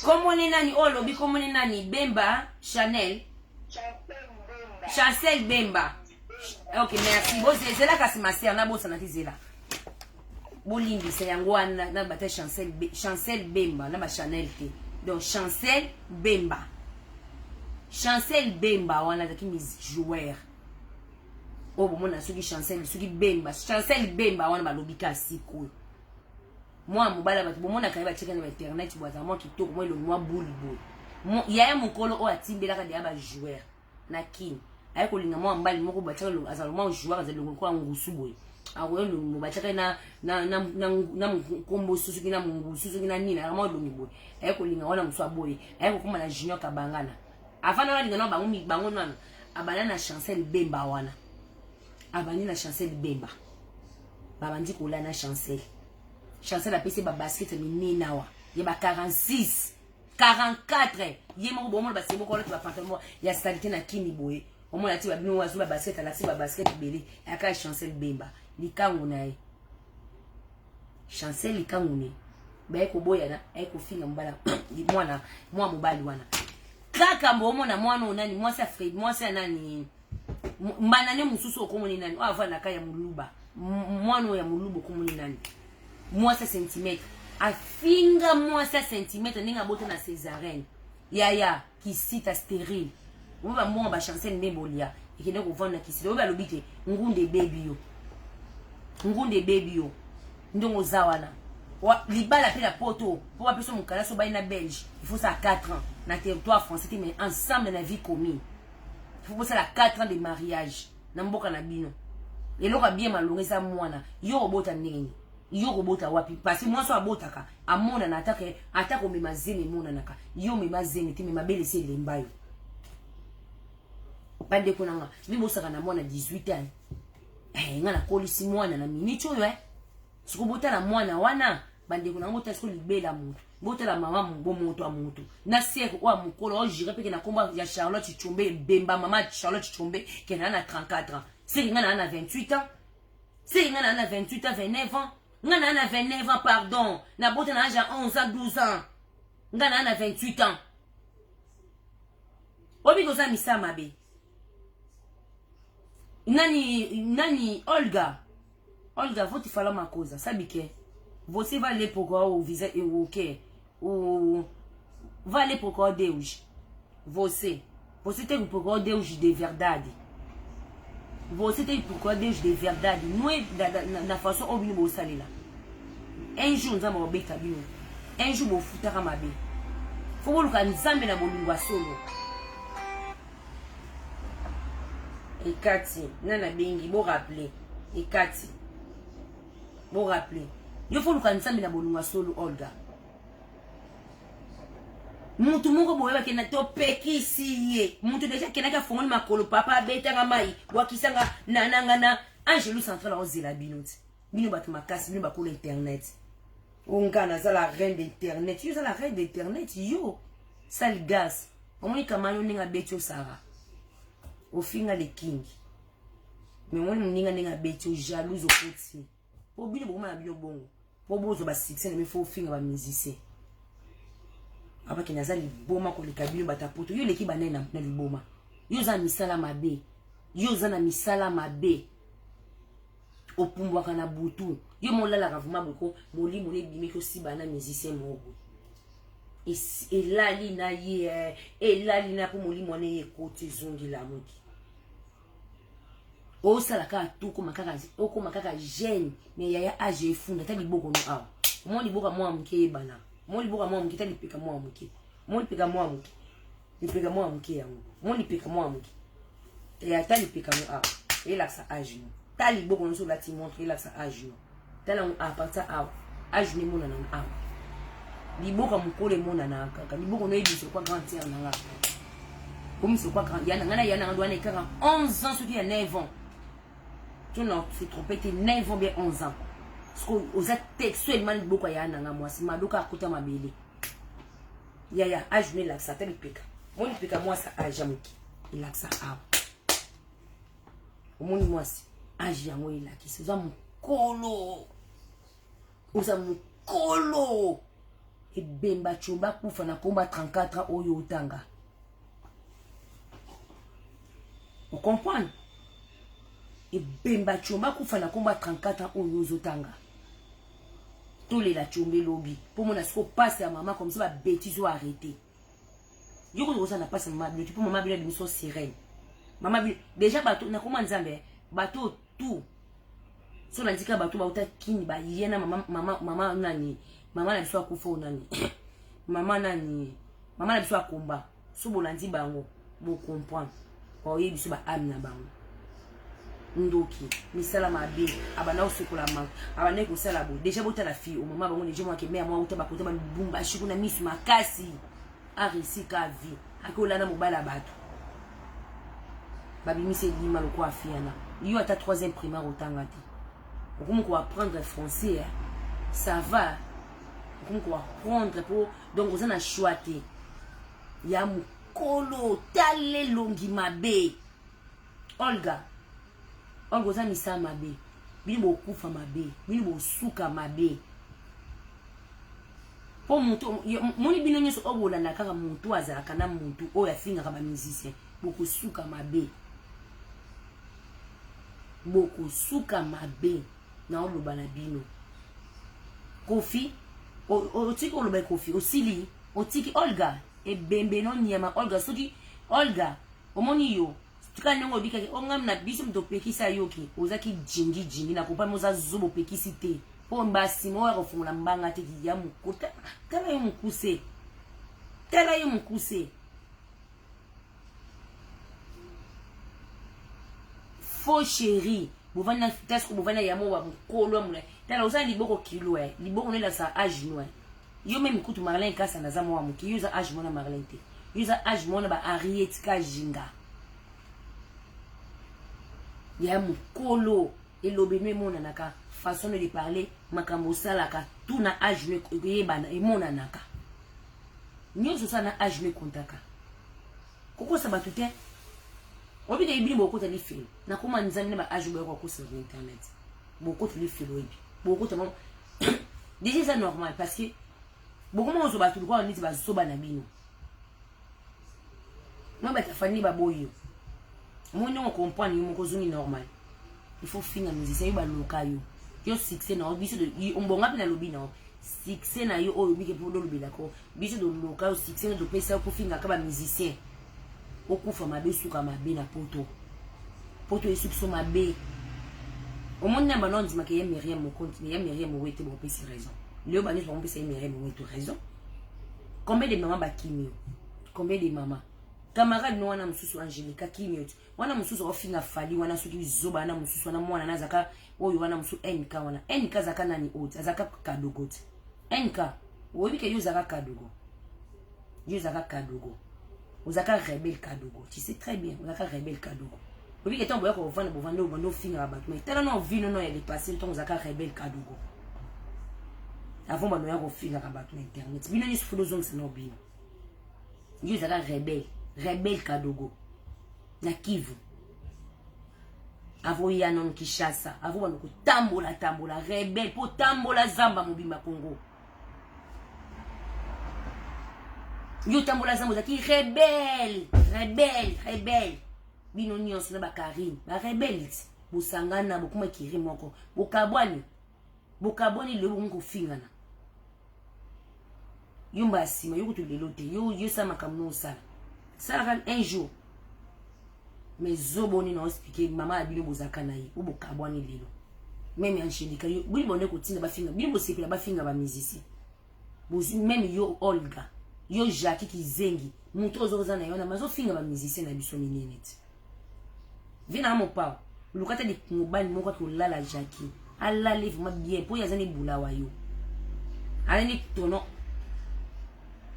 Comment les nani olobi comment les nani Bemba Chanel Chancel Bemba. Ok, merci. Bon, c'est là que c'est ma sœur, na bossa na tizela. Bolimbi c'est yangwana na bata Chancel Bemba na ba Chanel te. Donc Chancel Bemba. Chancel Bemba wana zaki mis joueur. Oh bon na suki Chancel Bemba. Chancel Bemba wana ba lobika siko. Moi mobala ba bon na kaiba cheka na internet boza moi kitoko moi le moi bouli. Ya mukolo o atimbela ka dia ba joueur. Na kin ayiko linga mo mbali moko bataka lo azalo mo joueur azalo ko ngusu boy awo lo mo bataka na kombo susu kina mungu susu kina nina mo lo boy ayiko linga wala muswa boy ayiko kuma na junior kabangana afana wala linga no bango nwana abana na Chancel Bemba wana abani na Chancel Bemba babandi ko la na Chancel a pc ba basket minina wa ye ba 46 44 yemo bomo ba sebo ko la pantalon ya stalité na kini boye omo la ti ba bino wazu ba basket la ti ba basket bele aka Chancel Bemba likangu nae Chancel likangu ne ba ko boya na ay ko finga mbala mwana mobali wana kaka mbomo na mwana onani mwasa Fred mwasa nani mbanane mususu okomoni nani ava na kaya muluba mwana ya mulubo komoni nani mwasa centimètre afinga mwasa centimètre ninga boto na césarienne yaya kisita stérile oba mbongo ba Chancel Bembolia ikende ko vendre kisita oba lobite ngunde baby yo ndongo zawana libala pe la poto pour pas personne mukala so baina belge il faut ça 4 ans na territoire français mais ensemble na vie commune il faut ça la 4 ans de mariage na mboka na bino et loka bien malongeza mwana yo robota nini yo robota wapi parce que moi so abotaka amona na atako mema zene mona naka yo mema zene ti mema bele se lembayo pande konanga mimi osaka na mwana 18 ans ngana kolisi mwana na minute oyo siko bota na mwana wana bande konanga bota siko libela mutu bota la mama mbo moto a mutu na seko wa mukolo o jira peke na komba ya Charlotte Chombe Bemba mama Charlotte Chombe qui na 34 ans c'est ngana na 28 ans c'est ngana na 28 ans 29 ans ngana na 29 ans pardon na bota na âge 11 ans 12 ans ngana na 28 ans obi koza misama be nani Olga voti fala makosa sabe que você vai ler procurar o visa o que o vai ler procurar Deus você tem que procurar Deus de verdade você tem que procurar Deus de verdade não é na façon obino bossa lá un jour nzamba obeka bino un jour bofutaka mabe faut boluka nzambe na bolingwa solo ekati nana bengi bo rappeler ekati bo rappeler yo faut luka nzambe na bolingwa solo Olga mutu moko boyeba kena to pekisi ye mutu deja kena ka fongoli makolo papa betanga mai wakisanga nananga na Angelo Central ozela binoti bino bato makasi bino bakola internet ongana za la reine d'internet yo za la reine d'internet yo sale gas omoni kamano ninga betio sara ofinga le king mais moi ninga ninga betio jalouse okoti po bino boma na bino bongo po bozo ba succès mais faut finga ba musicien aba ki nazali boma ko le kabino batapoto yo leki banena na liboma yo za misala mabe yo za na misala mabe opumbwaka na butu yo molala kavuma boko moli mole bimi ko sibana musicien mogo elali na ye elali na po moli mone ye koti zongi la moki o sala ka tuko makaka jeune mais yaya age funda tali boko no awa mo liboka mo amke bana mo liboka mo amke tali peka mo amke mo lipeka mo amke lipeka mo amke yango mo lipeka mo amke ya tali peka mo awa ela sa age no tali boko no so lati montre ela sa age no tala on apata awa age ni mona na awa liboka mukole mona na kaka liboka no ebiso kwa grandir na nga comme c'est quoi yana doit nekaka 11 ans ce qui a 9 ans. Tu n'as fait tromper tes 9 ans bien 11 ans. Parce que vous êtes textuellement beaucoup à yana moi c'est madoka à côté ma belle. Ya âge ne la ça tel pika. Moi le pika moi ça âge amuki. Il a ça a. Au moins moi c'est âge ya moi il a qui c'est ça mon colo. Ou ça mon colo. Et bemba chomba kufa na combat 34 ans oyo utanga. Vous comprenez? Et bemba chomba kufa na combat 34 ans oyo zotanga. Tous les la chombe lobby. Pour mon asko passe à maman comme ça va bêtise ou arrêter. Yo ko ça na passe à maman, tu pour maman bien de mission sereine. Maman déjà bateau na comment nzambe bateau tout. So na ndika bateau ba uta kini ba yena mama nani. Mama na biso akufa nani. Mama nani. Mama na biso akomba. So bolandi bango bo comprendre. Oye biso ba âme na bango. Ndoki misala mabe abana osokola ma abana ko sala bo déjà bota la fille au moment bango les gens moi qui mère moi uta ba kota ba bumba shikuna misu makasi a réussi ka vie akola na mobala bato babi mise di malo ko afiana yo ata 3e primaire otanga ti okomo ko apprendre français ça va okomo ko apprendre pour donc vous en a choisi ya mukolo tale longi mabe Olga Olga misa mabe bini bo kufa mabe bini bo suka mabe po muntu moni bino nyeso obola na kaka muntu azalaka na muntu oya finga kama musicien boko suka mabe na oloba na bino Kofi otiki oloba Kofi osili otiki Olga e bembe no nyama Olga soki Olga omoni yo tuka nyongo bika ongam na biso mto pekisa yoki ozaki jingi na kopa moza zubo pekisi te po mbasi mo ya kofungula mbanga te ya mukota tala yo mukuse faux chéri bovana tasco bovana ya mo wa mukolo mula tala oza liboko kilo liboko nela sa âge no yo même kutu Marlène kasa na za mo wa muki yo za âge mo na Marlène te yo za âge mo na ba Henriette ka jinga ya mukolo elobe me monanaka façon de parler makambo salaka tout na âge me yebana e monanaka nyoso sana âge me kontaka koko sabatu te obi de ibini boko tali film na koma nzamina ba âge boko ko sur internet boko tali film obi boko tamo déjà c'est normal parce que boko mo zo batu ko niti ba soba na bino no ba tafani ba boyo moi non comprendre yo moko zungi normal il faut finir musicien yo ba lokayo yo succès na biso de ombonga pina lobi na succès na yo oyo bike pour lobi d'accord biso de lokayo succès de pesa pour finir ka ba musicien okufa mabe suka mabe na poto esukso mabe au monde na banon di makeye Myriam mo continue ya Myriam mo wete bo pesi raison le ba ni so mo pesi Myriam mo wete raison combien de mamans ba kimio combien de mamans camarade no wana mususu Angelica Kimiot wana mususu ofinga fali wana suki zoba na mususu wana mwana nazaka oyo wana musu NK wana NK zaka nani ot azaka kadogot NK wobike yo zaka kadogo uzaka rebelle kadogo tu sais très bien uzaka rebelle kadogo obi que tomboya ko vendre bovando bando finga ba mais tellement non vie non elle est passée ton zaka rebelle kadogo avant ba no ya ko finga ba internet bino ni sufulu zong c'est no bino yo zaka rebelle kadogo na Kivu avo ya non Kishasa avo ba no tambola rebelle po tambola zamba mobimba Congo yo tambola zamba zaki rebelle bino nyonso na ba Karim ba rebelle busangana bokuma kiri moko bokabwani le bongo fingana yumba sima yo kutu lelote yo sama kamno sala un jour mais zoboni na expliquer mama abilo bozaka na yi bokabwani lelo même Angelica yo bili bonne ko tinda ba finga bili bosepela ba finga ba musicien bozi même yo Olga yo Jackie Kizengi muto ozoza na yona mazo finga ba musicien na biso minene vina mo pa lukata de mobile moko ko lala Jackie alla live ma bien po yazani bulawa yo alani tono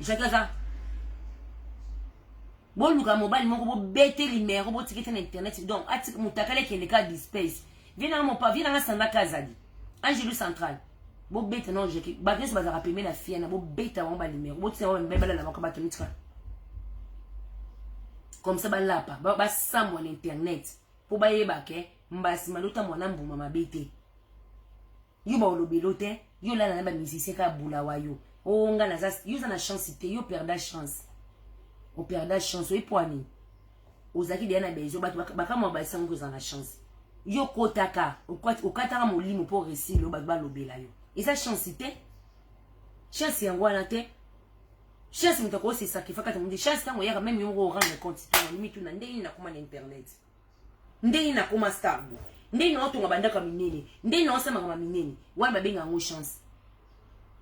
Jackie za bon luka mobile moko bo bete limero bo tikete na internet donc ati mutakale kende ka dispace vina mo pa vina sanda kazadi Angelu Central bo bete non Jackie ba keso bazaka peme na fia na bo bete wa ba limero bo tsema ba mbela na makaba tomitka comme ça ba lapa ba sambo na internet po ba yeba ke mbasi maluta mwana mbuma mabete yo ba olobelote yo la na ba musicien ka bulawa yo o nga na za yo za na chance te yo perda chance o perda chance o ipwani ozaki de na bezo baka mo ba sango za na chance yo kotaka okataka molimo po réussir lo ba lobela yo eza chance te chance yango na te chance mutako se sacrifice kata mundi chance tango yaka même yo rendre compte to limitu na ndeni na kuma na internet ndeni na kuma star ndeni na otunga bandaka minene ndeni na osema kama minene wana babenga ngo chance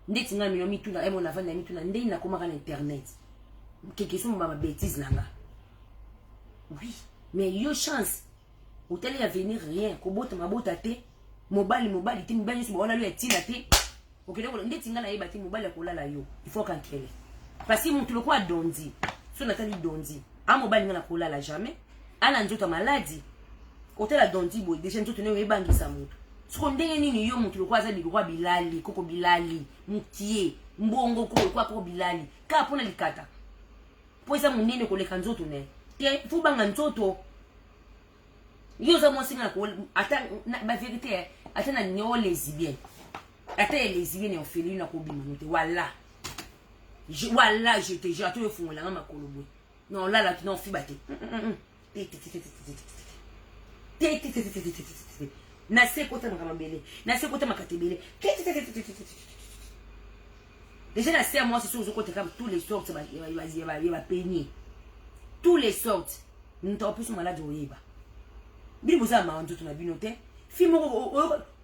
ndeti nga mino mituna emo na vanda mituna ndeni na kuma na internet quelque chose ma bêtise nanga oui mais yo chance hôtel ya venir rien ko bota mabota te mobile te mibali so wala lo etina te okele ko ndeti nga na yeba te mobile ko lala yo il faut kankele parce que mutu lokwa dondi so natali dondi a mobile nga na ko lala jamais ala nzoto maladi hôtel a dondi boy déjà nzoto ne webangisa mutu so ndenge nini yo mutu lokwa za bilwa bilali koko bilali mutie mbongo ko bilali ka pona likata po eza munene koleka nzoto ne te fubanga nzoto yo za mosinga ko ata ba vérité ata na nyo lesbien ata lesbien en feli na ko bima note wala je te jure to fungola ngama kolobwe non là tu non fibate na sekota makamabele na sekota makatebele déjà la serre moi c'est sur côté comme tous les sortes va peigner tous les sortes nous t'en plus malade oyeba bi boza ma ndoto na binote fimo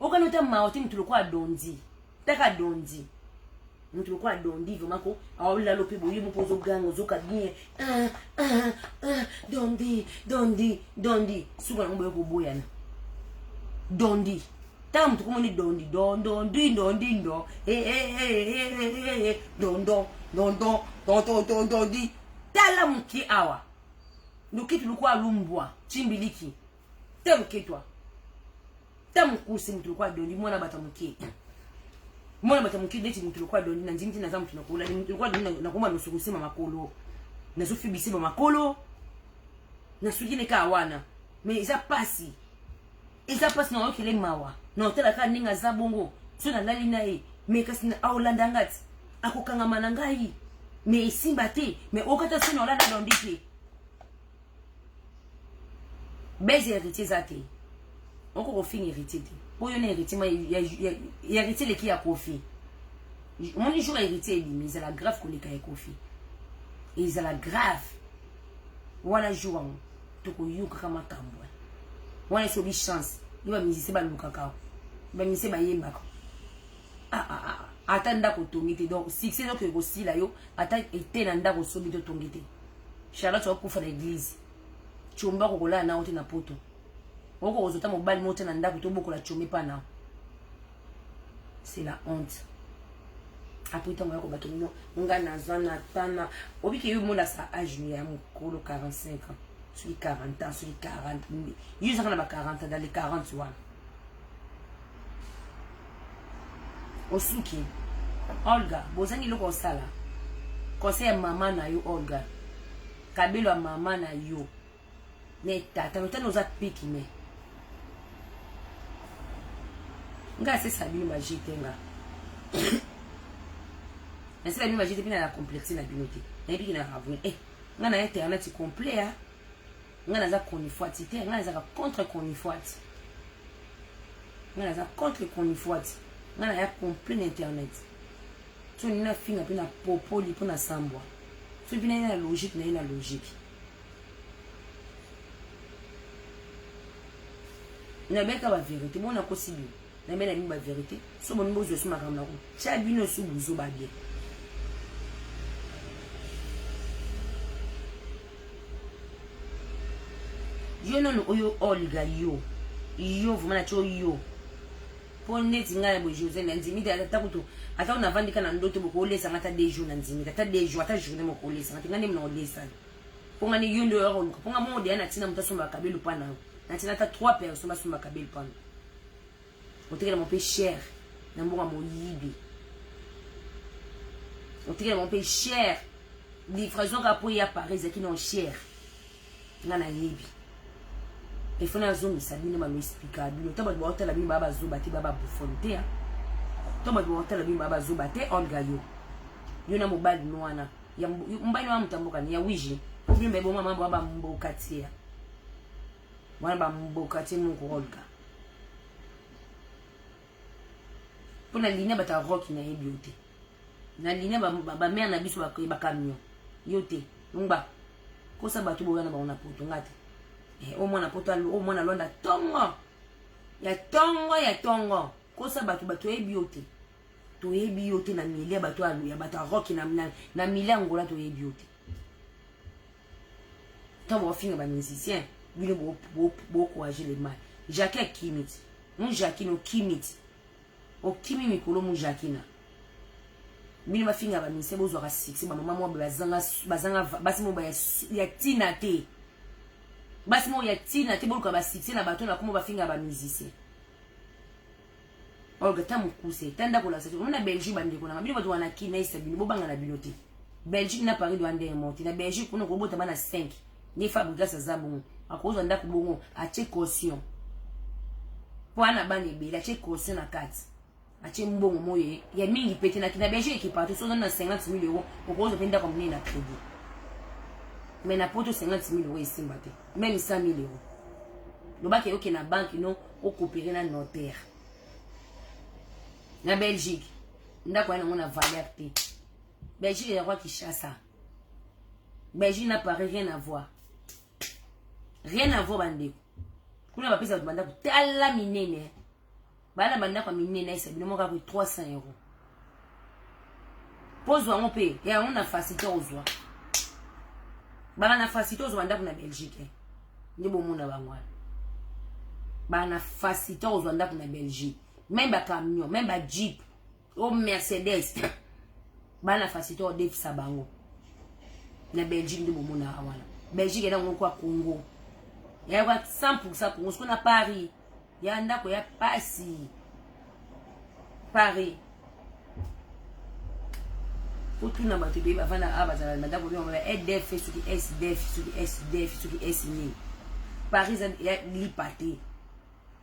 o kanota ma oti mtu lokwa dondi taka dondi mtu lokwa dondi vraiment ko awula lope boyi mo pozo gango zoka bien dondi suka ngombe ko boyana dondi tam tu komoni dondi ndo dondi tala mki awa ndoki tulikuwa lumbwa chimbiliki temke toi tamkusi mtu kwa dondi mwana batamuki ndeti mtu kwa dondi na njimti na zamu tunakula mtu kwa dondi na kuma nusukusima makolo na sufi bisiba makolo na sujine ka wana mais isa pasi na okele mawa na hotela ka ninga za bongo so na lali nae mais kasi na aulanda ngati akokanga manangai mais isimba te mais okata so na olanda dondi te bezi héritier zate oko ko fin héritier te po yo na héritier ma ya héritier le ki ya kofi mon jour héritier bi mais la grave ko le ka kofi et la grave wala jour to ko yuka kama kambwa wana so bi chance iba mizise ba lukaka ba mise ba yemba ko atanda ko tongite donc succès donc ko sila yo ata etena ndako so bi to tongite Charlotte okufa na église chomba ko kola na ote na poto oko ozota mobile mote na ndako to bokola chomé pa na c'est la honte après tant ko bato no nga na zana tana obike yo mona sa âge ya mukolo 45 ans soki 40 ans soki 40 yo ezaka na ba 40 ans dans les 40 wana osuki Olga bozangi eloko osala conseil ya mama na yo Olga kabelo ya mama na yo ne tata notana oza piki me nga se sabini bajete nga nasi babini bajete mpe na la complexe na bino te nayebiki na ravouin nga na internet complet ya nga naza conifoite te nga nazaka contre conifoite nga naza contre conifoite nga na ya complet na internet so nina finga mpe na popoli mpo na sambwa so mpe naye na logique naye na logique nabeka bavérité bona kosi bino nabela bino bavérité so boni bozwa so makambo na ko tia bino so buzo babie yo nono oyo Olga yo vumana cho yo po neti ngala bo José na nzimi de ata kutu ata una vandika na ndoto boko olesa ngata 2 jours na nzimi ata 2 jours ata journée moko olesa ngata ngane mna olesa po ngani yo ndo yaro po nga mo de na tina mutasomba kabelu pana na tina ata 3 personnes basomba kabelu pana otekela mo pe cher na mbonga mo yibi otekela mo pe cher livraison ka po ya Paris qui non cher ngana yibi il faut na zone sabine ma lo explica bino to ba hôtel bino baba zo bati baba bufonte ya to ba hôtel bino baba zo bate Olga yo na mobile no wana ya mbani wa mtamboka ni ya wiji bino bebo mama baba mbokatia wana ba mbokatia mu Olga pona ligne bata rock na ebiote na ligne ba mère na biso ba camion yote ngba kosa batu boyana ba ona poto ngati au moins na poto au moins na londa tongo ya tongo kosa batu ebiote to ebiote na milia batu alu ya bata rock na milia ngola to ebiote to bo finga ba musicien bino bo courager les mal Jacques Kimit mon Jacques no Kimit o kimi mikolo mu Jacquina bino ba finga ba musicien bozo ka 6 ba mama mo bazanga basi mo ba ya tina te basi mo ya tina te boluka ba 6 na bato na komo ba finga ba musicien Olga tamu kuse tanda ko la sa on na Belgique bande ko na bino bato wana kina isa bino bobanga na bilote Belgique na Paris doit ande monter na Belgique kuno ko bota bana 5 ni fabrica sa zabongo akozo ndako bongo a che caution po ana bane be la che caution na 4 a che mbongo moye ya mingi pete na kina Belgique ki partout so na 50,000 euros okozo penda comme ni na crédit mais na poto 50,000 euros ici mbate même 100,000 euros le bac est na banque non au coopérer na notaire na Belgique ndako ina mona valeur te Belgique est roi qui chasse Belgique n'a pas rien à voir bandeko kuna ba pesa banda ko tala minene bana banda ko minene isa bino moka ko 300 euros pose wa pe ya on a facilité ozwa bana na facilité ozwa ndako na Belgique ndi bo mona bangwa bana facilité ozwa ndako na Belgique même ba camion même ba jeep o Mercedes bana facilité o def sabango na Belgique ndi bo mona awana Belgique ena ngwa Congo ya kwa 100% Congo ce qu'on a Paris ya ndako ya pasi Paris pour na bato be bavana abazala ndako byo ba EDF suki SDF suki SDF suki SNI Paris ya lipate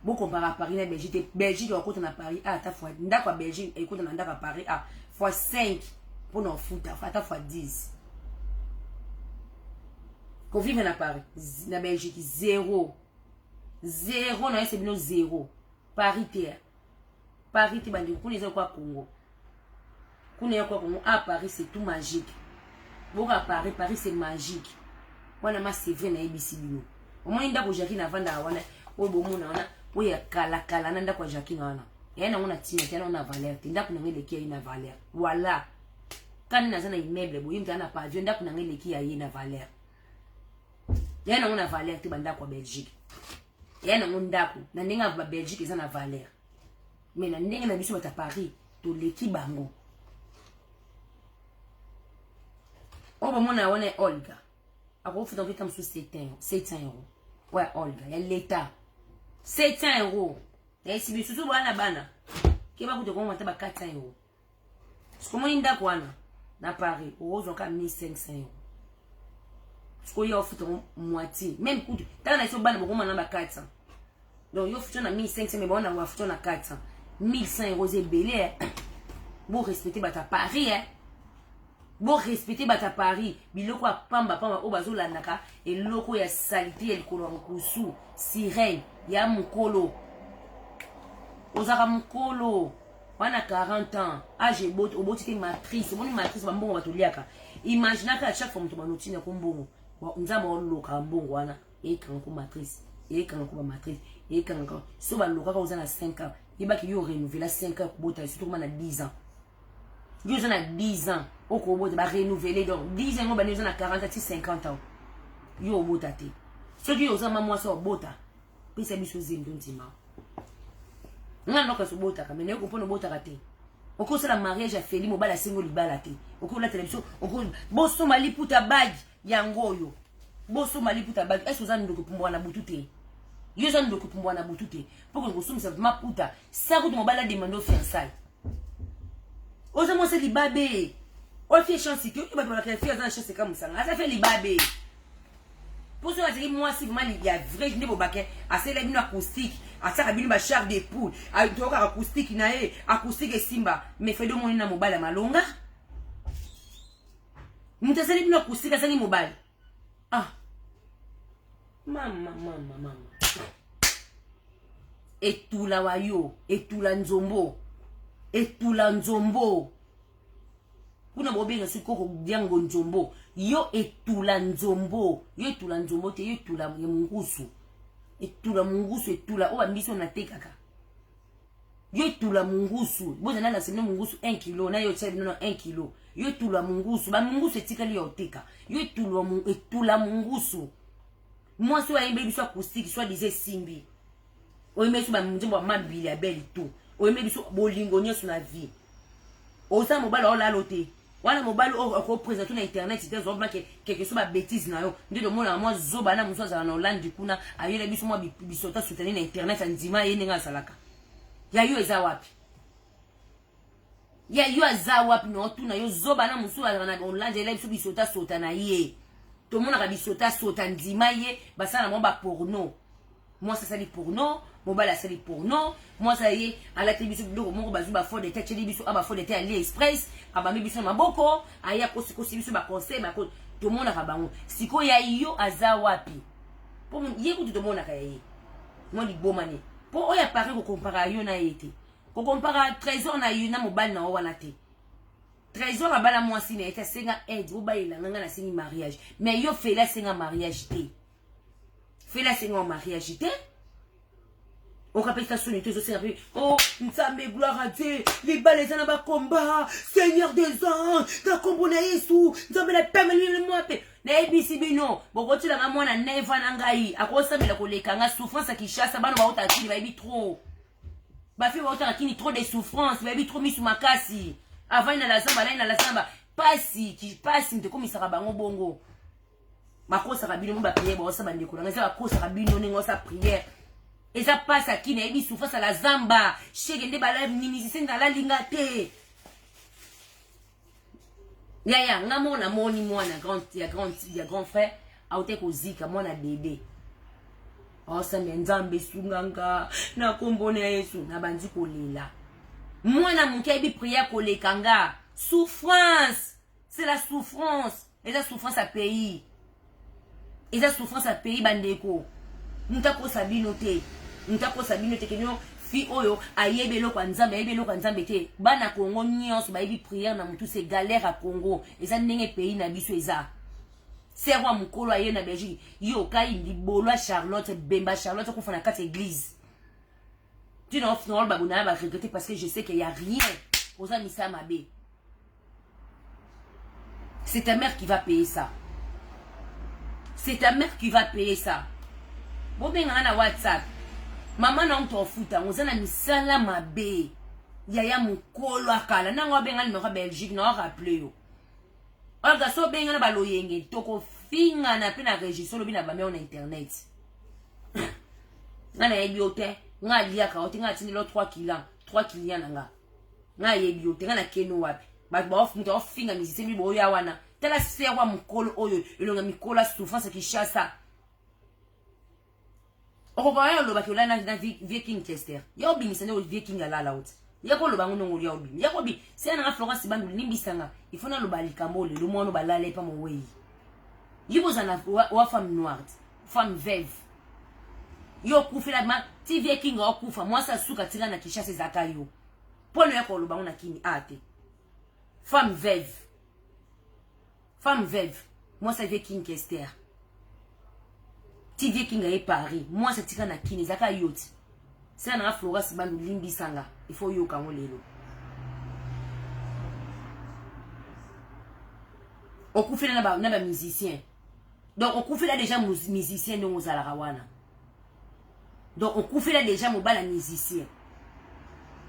bo compara Paris na Belgique on compte na Paris ta fois ndako Belgique et compte na ndako Paris fois 5 pour nos foot ta fois 10 qu'on vive na Paris na Belgique 0 na c'est bien 0 Paris te bandi kuneza kwa Congo kuna kwa Congo Paris c'est tout magique boka Paris c'est magique wana ma CV na ABC bilo au moins ndako Jacques na vanda wana o bomo na wana o ya kala na ndako Jacques na wana yana una tina tena una valeur te ndako na ngele kia ina valeur voilà quand na zana immeuble bo yimta na pavillon ndako na ngele kia ina valeur yana una valeur te banda kwa Belgique yana ndako na ndinga ba Belgique eza na valeur mais na ndinga na biso bata Paris to leki bango o ba mona wana Olga akofuta ngita msu 700 euros. Ouais, Olga, il y a l'état. 700 euros. Et si bisu su bana bana. Qui va coûter comment 400 euros. Ce que moi inda quoi na Paris, au ka 1500 euros. Ce que yo futa moitié, même coûte. Tant na so bana beaucoup na 400. Donc yo futa na 1500 mais bon na wa futa na 400. 1100 euros c'est belé. Bon respecter bata Paris hein. Bon respecter bata Paris, biloko pamba o bazola naka et loko ya salité el kolon kusu, sirène, ya mukolo. Ozaka mukolo, wana 40 ans, âge bot obotike matrice, oboni matrice bambongo batoliaka. Imagine ka chaque fois mutu banotine ko mbongo. Nzamba oloka mbongo wana, e kanko matrice, e kanko matrice, e kanko. So ba loka ka ozana 5 ans, yebaki yo renouveler 5 ans bota surtout na 10 ans. Yo zana 10 ans. Au Kobo, de renouveler donc 10 ans, on a 40 à 50 ans. Yo bota te. Ceux qui osent maman so bota. Puis c'est biso zimdo ntima. Nga noka so bota mais ne ko pono bota te. Oko sala mariage a feli mo bala singo libala te. Oko la télévision, oko boso mali puta bag yangoyo. Boso mali puta bag. Est-ce que vous avez ndoko na butute? Yo zan ndoko pumbwa na butute. Poko ngo sumi sa ma puta. Sa ko mo bala demando fiançailles. Oza mo se libabe. On fait chance que tu vas faire dans chance comme ça. Ça fait libabe. Pour cela dire moi si vraiment il y a vrai je ne pas baquer assez la bino acoustique, à ça bino ba char de poule, à to acoustique nae, acoustique et simba, mais fait de mon na mobile malonga. Muta sali bino acoustique asali mobile. Ah. Mama. Et tout la wayo, et tout la nzombo. Et tout la nzombo. Kuna bobenga sikoko diango nzombo yo etula nzombo yo etula nzombo te yo etula mungusu etula o ambiso na tekaka yo etula mungusu boza na sene mungusu 1 kilo na yo tsabi no 1 kilo yo etula mungusu ba mungusu etikali yo teka yo etula mungusu moi so ayembe biso acoustique soit disait simbi o yemeso ba nzombo mabili ya beli tout o yemeso bolingo nyoso na vie o sa mobala o la lote. Wana mobile au présenter na internet c'était zoba quelque chose ba bêtise na yo ndilo mona moi zoba na muso za na Hollande kuna ayele biso moi bisota soutenir na internet andima yene nga salaka ya yo eza wapi no tuna yo zoba na muso za na Hollande ele biso bisota sota na ye to mona ka bisota sota ndima ye basana mo ba porno moi ça c'est porno mobile c'est porno moi ça y est à la télévision do mo ba zuba fo de tête biso aba fo de tête Ali Express aba mi biso maboko aya ko biso ba conseil ba ko to mona ka bango siko ya yo aza wapi po ye ko to mona ka ye mo di bomani po oya pare ko compara yo na yete ko compara trésor na yo na mobile na wana te trésor abala moi si na eta senga aide o ba ila nganga na singi mariage mais yo fait la senga mariage te fait la senga mariage te. On rappelle ça sur les réseaux sociaux. Oh, Nzambe gloire à Dieu. Les balles en bas combat. Seigneur des anges. Dans combo na Yesu. Nzambe la paix le moi paix. Na ebisi bino. Bon tu la maman na neva na ngai. Akosa bela koleka nga souffrance qui chasse bana ba otaki ba bi trop. Ba fi ba otaki trop de souffrance, ba bi trop misu makasi. Avant na la zamba pasi qui passe nte komisaka bango bongo. Makosa ka bino mo ba prière ba osa ba ndeko na za kosa ka bino ningo sa prière. Et ça passe à qui n'a pas souffrance à la zamba. Chez les balades minimisés dans la lingate. Ya, n'a mon amour ni moi, il y a grand frère. A été kozika, moi na bébé. Oh, ça m'est nzambe sunganga. Na kombone yesu, na bandi kolela. Moi na mon kaibi prière kolekanga. Souffrance. C'est la souffrance. Et la souffrance à pays. Et la souffrance à pays bandeko. Ntako sabinote. Ntako sabinote kenyo fi oyo ayebelo kwa nzambe te bana Congo nyonso ba yebi prière na mutu c'est galère à Congo eza ndenge pays na biso eza serwa mukolo aye na Belgique yo kai libolo Charlotte Bemba Charlotte ko fona kati église tu n'en finol ba buna ba regretter parce que je sais qu'il y a rien aux amis ça mabe c'est ta mère qui va payer ça Bon ben na WhatsApp. Maman na mto futa, ngozana misala mabe. Yaya mukolo akala. Na ngo benga numéro Belgique na rappeler yo. Olga so benga na baloyenge toko finga na pe na registre lobi na ba na internet nga na yebiote nga lia ka ote nga tini lo 3 clients nga nga yebiote nga na keno wapi ba off mto finga musicien bi boya wana tela serwa mukolo oyo ilonga mikola souffrance Kinshasa okokoya lo ba ke la na Viking Chester ya obimisa ne Viking ala out ya ko lo bangu no ya obimi ya ko bi se na Florence bandu limbisanga ifona lo balikambo le mono balale pa mo wei yibo zana wa femme noire femme veuve yo kufila ma ti Viking okufa mwasa suka tira na Kinshasa zakayo pono ya ko lo bangu na kini ate femme veuve moi ça Viking Chester ti Viking à Paris moi ça tira na kini zaka yoti c'est na Florence bandu limbisanga il faut yo kango lelo okufela na ba musicien donc okufela déjà musicien donc ozala rawana donc okufela déjà mobala musicien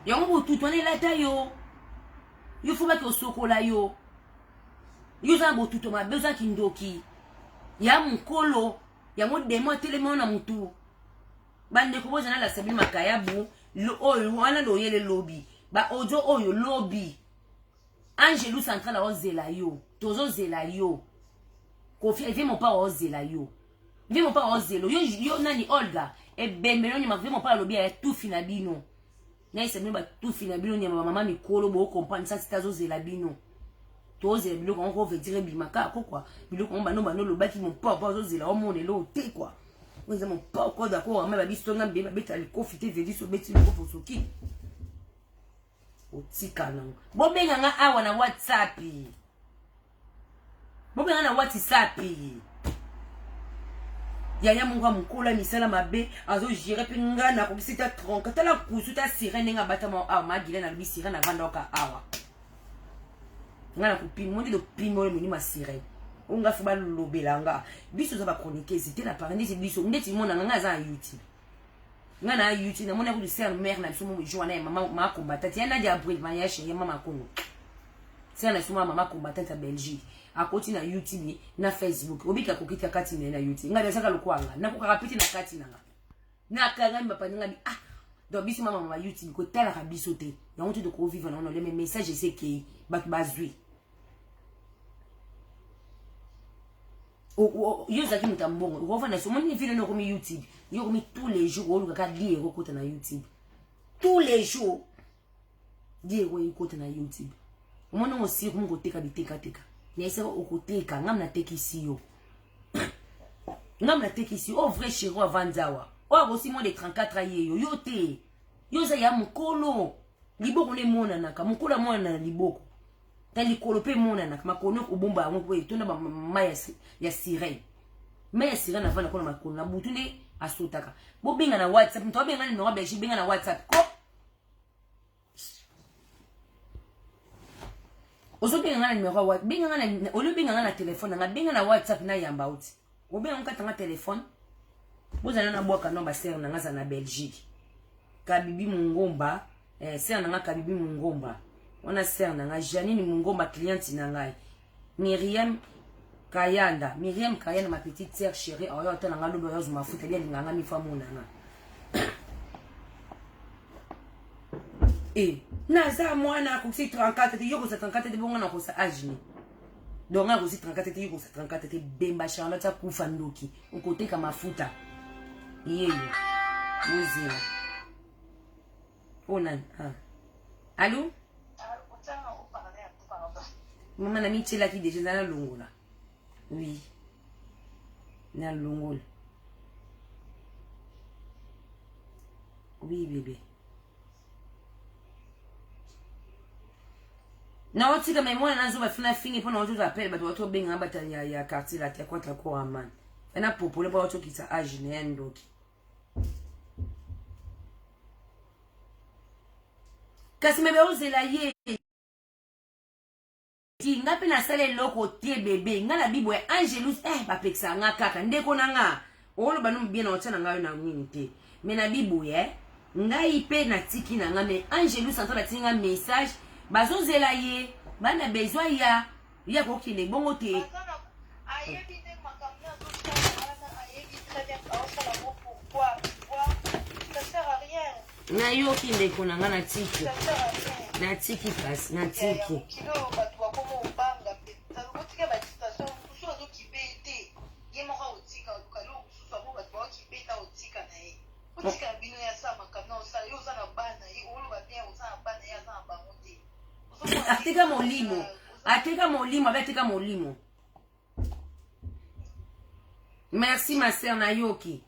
yango tout on est là ta yo faut pas que osokola yo za botuto ma besoin kindoki ya mukolo ya mo demo telemo na mutu bande ko bozana la Sabine Makayabu lo oyo wana lo yele lobby ba ojo oyo lobby Angelou central la ozela yo tozo zela yo Kofi vie mon pa ozela yo vie mon pa ozelo yo nani Olga e bembelo ni ma vie mon pa lobby ya tout finabino na isembe ba tout finabino ni mama mikolo bo comprendre ça c'est zela bino toze biloko on veut dire bimaka quoi biloko on bano lo baki mon papa ozela o mone lo te quoi on mon papa d'accord mais ba biso nga mbe ba beta li kofite vedi so beti ko fosoki otika nango bo benga nga awa na WhatsApp bo benga na WhatsApp yaya munga mukola misala mabe azo gérer pinga na ko bisita tronka tala kusuta sirene nga batama awa magile na bisira na vandoka awa nga na kupima monde de pimo le mini masire unga fuba lobelanga biso za ba chroniquer c'était la parenthèse biso ndeti mona nga za YouTube nga na YouTube na mona ko de ser mère na biso mo joana mama ma combattante yana dia bril mariage ya mama kono c'est na suma mama combattante à Belgique a côté na YouTube na Facebook obika kokita kati na YouTube nga desaka lokwanga na ko kapiti na kati na kanga mbapa nga bi donc biso mama YouTube ko tala ka biso te ya on te de ko vivre na le message c'est que bazui yo zaki mutambongo ukova na somo ni vile no komi YouTube yo komi tous les jours oluka ka lié ko kota na YouTube tous les jours lié ko kota na YouTube umona ngosi ko ngoteka biteka nese okoteka ngamna tekisi yo ngamna tekisi o vrai chéro avanzawa o gosi mo de 34 ayeyo yo te yo za ya mukolo liboko ne mona naka mukolo mona na liboko tali kolope mona naka makono kubomba yango ko etona ba maya ya sirene maya sirene avana kona makono na butu ne asotaka bo benga na WhatsApp mto benga ni no beji benga na WhatsApp ko ozo benga na numéro wa benga na olo benga na téléphone na benga na WhatsApp na yamba uti o benga nkata na téléphone bozana na boka no ba ser na ngaza na Belgique Kabibi Mungomba ser na nga Kabibi Mungomba on a ser na nga Janine Mungomba cliente na ngai Myriam Kayanda ma petite sœur chérie oyo tana nga lobo yo zuma futa lia nganga mi famu na nga naza mwana ko si 34 te yoko sa 34 te bonga na ko sa ajini donc nga ko si 34 te yoko sa 34 te bemba Charlotte kufa ndoki ukoteka mafuta yeye muzima onan allô maman na michela ki déjà na longola oui na longola oui bébé na otika mais moi nazo ba fina fingi pona ozo appel ba to benga ba ya quartier la contre ko aman ena popole ba oto kitsa ajine ndoki kasi mebe ozela ye ti ngapi na sale loko tie bebe ngana bibo ya Angelus ba peksa nga kaka ndeko na nga olo banu bien na otana ngayo na ngini te mena bibo ye ngai pe na tiki na nga me Angelus entend la tinga message bazozela ye bana besoin ya ko kile bongo te pourquoi ça sert à rien. Na yo ki ndeko na nga na tiki. Na tiki kasi, na tiki. Kilo bato bakoma obanga pe. Otika ba station kuso zo kibete. Ye moko otika okalo kuso abo bato ba kibeta otika na ye. Otika bino ya sama kana osala yo za na bana ye olo ba bien oza na bana ya za na bango te. Atika molimo. Atika molimo, atika molimo. Merci ma sœur Nayoki.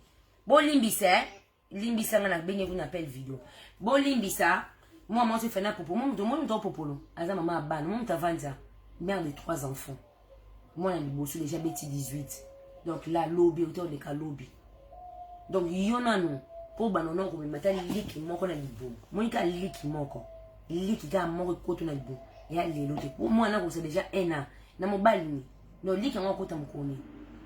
Bon limbisa, limbisa nga na benye vous appelle vidéo. Bon limbisa, moi je fais na popo, moi je dois popolo. Aza maman abana, moi t'avanza, mère de 3 enfants. Moi na liboso déjà beti 18. Donc là lobby autour de ka lobby. Donc yona no po banono ko mata liki moko na libo. Moi ka liki moko. Liki ga moko koto na libo. Ya lelo te. Moi na ko c'est déjà 1 an. Na mobile ni. No liki ngoko ta mukoni.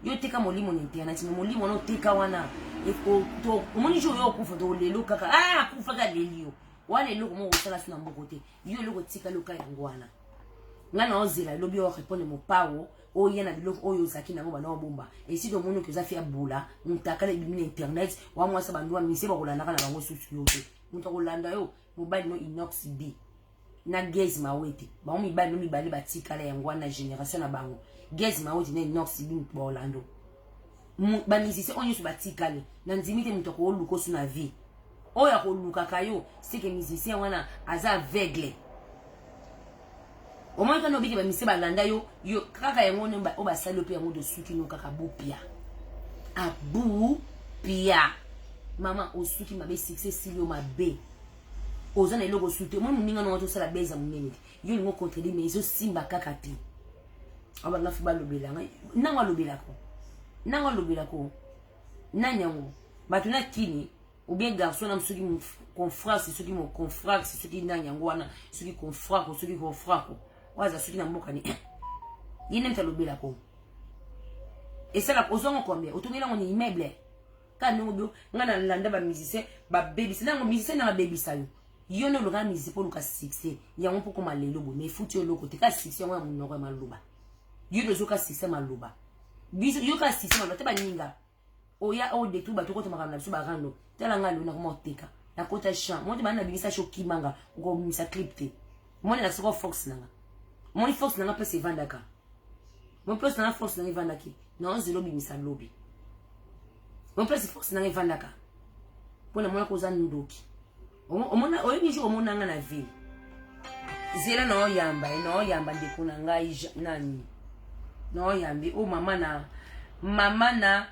Yo teka molimo ni internet, mais molimo no teka wana. Eko to omoni jo yo kufa to lelo kaka. Ah kufa ka lelio. Wana lelo ko mo sala suna mbokote. Yo lelo tika loka yangwana. Ngana ozela lobi o répondre mo pawo. O yana biloko oyo zaki na ngo bana bomba. Et si to mono ke za fi abula, mutaka le bimina internet, wa mwa sa bandwa mise ba kolanda kana bango susu yo te. Muta kolanda yo, mobile no inox B. Na gezi mawete. Ba mi ba no mi bali batika la yangwana génération na bango. Gezi mawete na inox B ba Orlando. Ba misise onyo su batika le. Na nzimite mutoko oluko su na vie. Oya ko luka kayo, c'est que musicien wana aza aveugle. Au moins quand on dit que monsieur balanda yo kaka yango nemba o ba salope yango de suki no kaka bopia abu pia mama o suki mabe succès silio mabe ozana eloko sute mo ninga no to sala beza munene yo ngo contredire mais zo simba kaka ti aba na fuba lobela nanga lobela ko nanyango batuna kini ou bien garçon na msuki mu confrère c'est qui mon confrère c'est qui nanyango wana suki confrère ko suki confrère ko waza suki na mboka ni yine mtalobela ko esala ozongo combien otongela ngoni immeuble kana ngo ngana landa ba musicien ba baby sina ngo musicien na baby sayo yono lo ga musicien pour luka succès yango poko malelo bo mais futi yo loko te ka succès ngo munoko maluba yono zo ka succès maluba biso yo ka succès maluba te ba ninga oya o de tout ba to ko to makana biso ba rando tela ngalo na ko moteka na kota champ mo te bana bibisa shoki manga ngo misa clip te mo na soko fox nanga mon force n'a pas se vendaka. Mon plus n'a force n'a vendaki. Non, je lobby misa lobby. Mon plus force n'a vendaka. Pour la moya koza ndoki. Omona oyebi jo omona nga na vie. Zela no yamba de kunanga nani. No yambi o mama na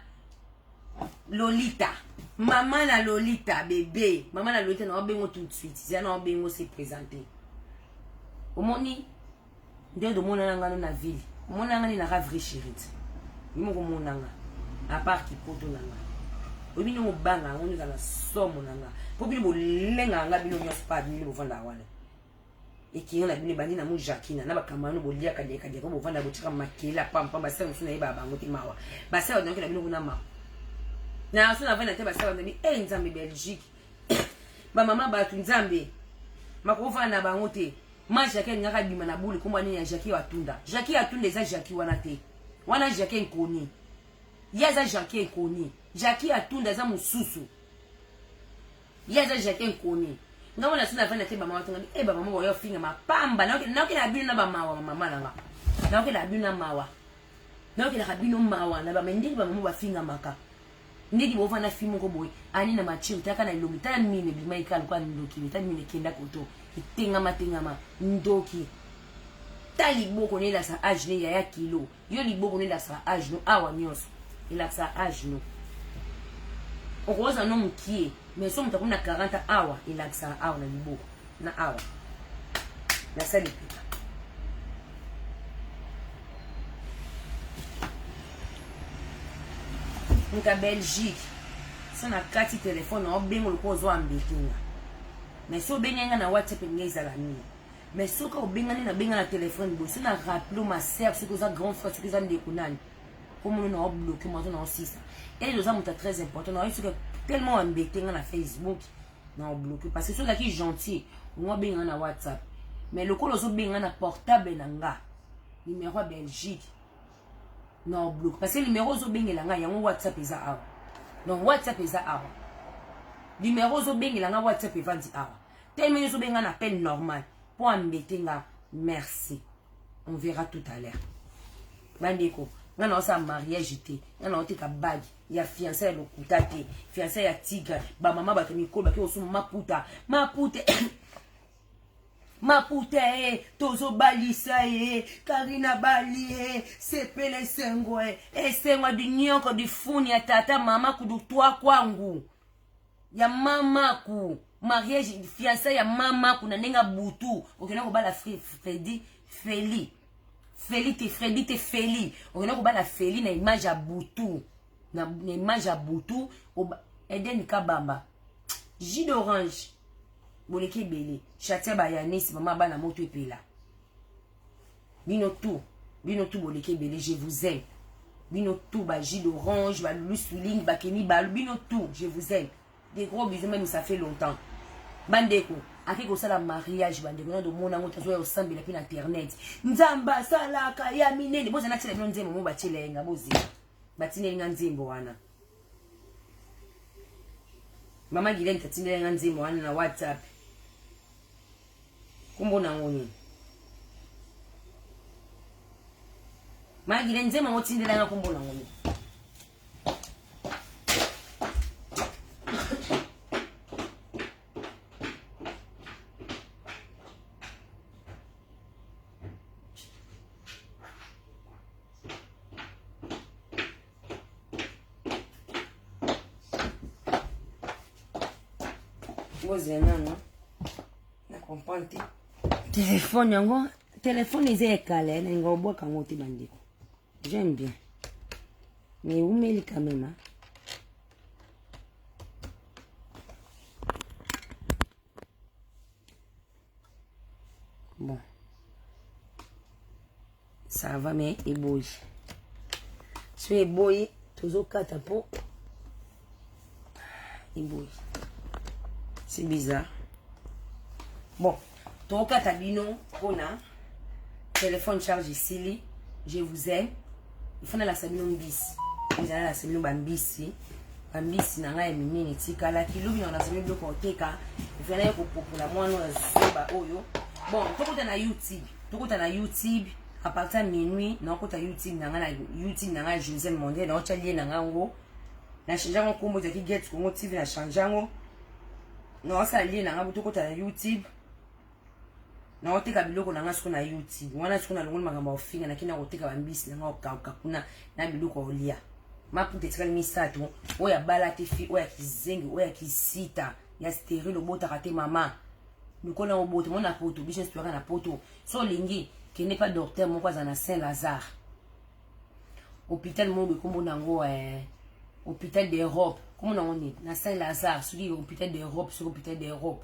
Lolita. Maman na Lolita bébé. Maman na Lolita na obengo tout de suite. Zela na obengo se présenter. Omoni nde do mona ngana na ville mona ngani na vrai chérie mo ko mona nga à part ki poto nanga obi no banga ngoni kana somo nanga po bi bo lenga nga bino nyo spa bi bo vanda wala e ki ngana bino bani na mu jakina na bakamano bo lia ka de ko bo vanda bo tika makela pampa ba sa nsuna iba bango ti mawa ba sa donc na bino kuna ma na suna vanda te ba sa bandi nzambe Belgique ba mama ba tu nzambe makova na bango te ma Jackie ngaka bima na buli komba ni ya Jackie watunda eza Jackie wana te wana Jackie nkoni yaza Jackie nkoni Jackie atunda za mususu yaza Jackie nkoni ngabona sina vana te ba mama tunga ba mama boyo finga mapamba na ke na bino na ba mawa mama nanga na ke na bino na mawa na ke na bino mawa na ba mendiki ba mama ba finga maka ndiki bo vana fimo ko boy ani na machi taka na ilomita ta mine bi mai kan kwa ndoki ta mine kenda koto tingama ndoki ta liboko ne la sa âge ne ya kilo yo liboko ne la sa âge no awa nyos ila sa âge no okoza no mkie mais so mtakuna 40 awa ila sa awa na liboko na awa na sali pika muka Belgique sana kati téléphone o bengo ko zo ambekinga mais so benga na WhatsApp ngeza la nini mais so ka benga ni na benga na téléphone bo sina rappeler ma sœur ce que ça grand frère ce que ça ndekunani comme on a bloqué moi on a aussi ça et les hommes sont très important on est tellement embêté na Facebook na bloqué parce que ceux qui gentil on benga na WhatsApp mais le ko zo benga na portable nanga numéro Belgique non bloqué parce que le numéro zo benga nga yango WhatsApp eza awa donc WhatsApp eza awa numéro zo bengi langa WhatsApp evandi awa tellement zo benga na appel normal pour embêter nga merci on verra tout à l'heure bandeko ngana osa mariage te ngana oteka bag ya fiancé lo kutate fiancé ya tigre ba mama ba mikolo ba ke osu maputa tozo balisa Karina bali sepele sengo esengwa du nyoko du funi ya tata mama ku du toi kwangu ya mama ku mariage fiancé ya mama ku na nenga butu okena ko bala Freddy okena ko bala Feli na image ya butu na image ya butu Eden Kabamba jus d'orange boleki belé chatia ba Yanis maman bana moto epela bino tout boleki belé je vous aime bino tout ba jus d'orange ba lulu swilling ba kemi ba bino tout je vous aime des gros bisous même ça fait longtemps bandeko aki ko sala mariage bandeko na do mona ngota zo ya osambela pe na internet nzamba sala ka ya minene boza na tshela bino nzembo mo ba tshelenga bozi batine nga nzembo wana mama Gilene tatine nga nzembo wana na WhatsApp kumbona ngoni mama Gilene nzembo mo tindela nga kumbona ngoni non na comprendre téléphone yango téléphone eza ekale na ngobo kango te bandeko j'aime bien mais où met quand même hein? Bon ça va mais eboyi so eboyi tozokata po eboyi. C'est bizarre. Bon, ton katabino, on a téléphone charge ici. Je vous aime. Il faut la sabino bis. Vous allez la sabino bambisi. Bambisi n'a rien miné. Tika la kilo on a sabino bloc au teka. Il faut aller pour la moine zoba oyo. Bon, tout na YouTube. Tout na YouTube. À partir de minuit, non côté YouTube n'a José Mondé, non chalier n'a ngo. Na changer mon combo de qui get ko TV na changer ngo. Non ça lié na ngabuto kota na YouTube na oteka biloko na ngasko na YouTube wana siko na longolo makamba ofinga na kina oteka bambisi na ngaka kuna na biloko olia mapu tetkali misato oya balate fi oya kizengi oya kisita ya stérile obota kate mama mikona obota mona poto business tuaka na poto so lingi qui n'est pas docteur moko za na Saint-Lazare hôpital mo kombo nango hôpital d'Europe. Comment on est na Saint-Lazare, celui hôpital d'Europe, sur hôpital d'Europe.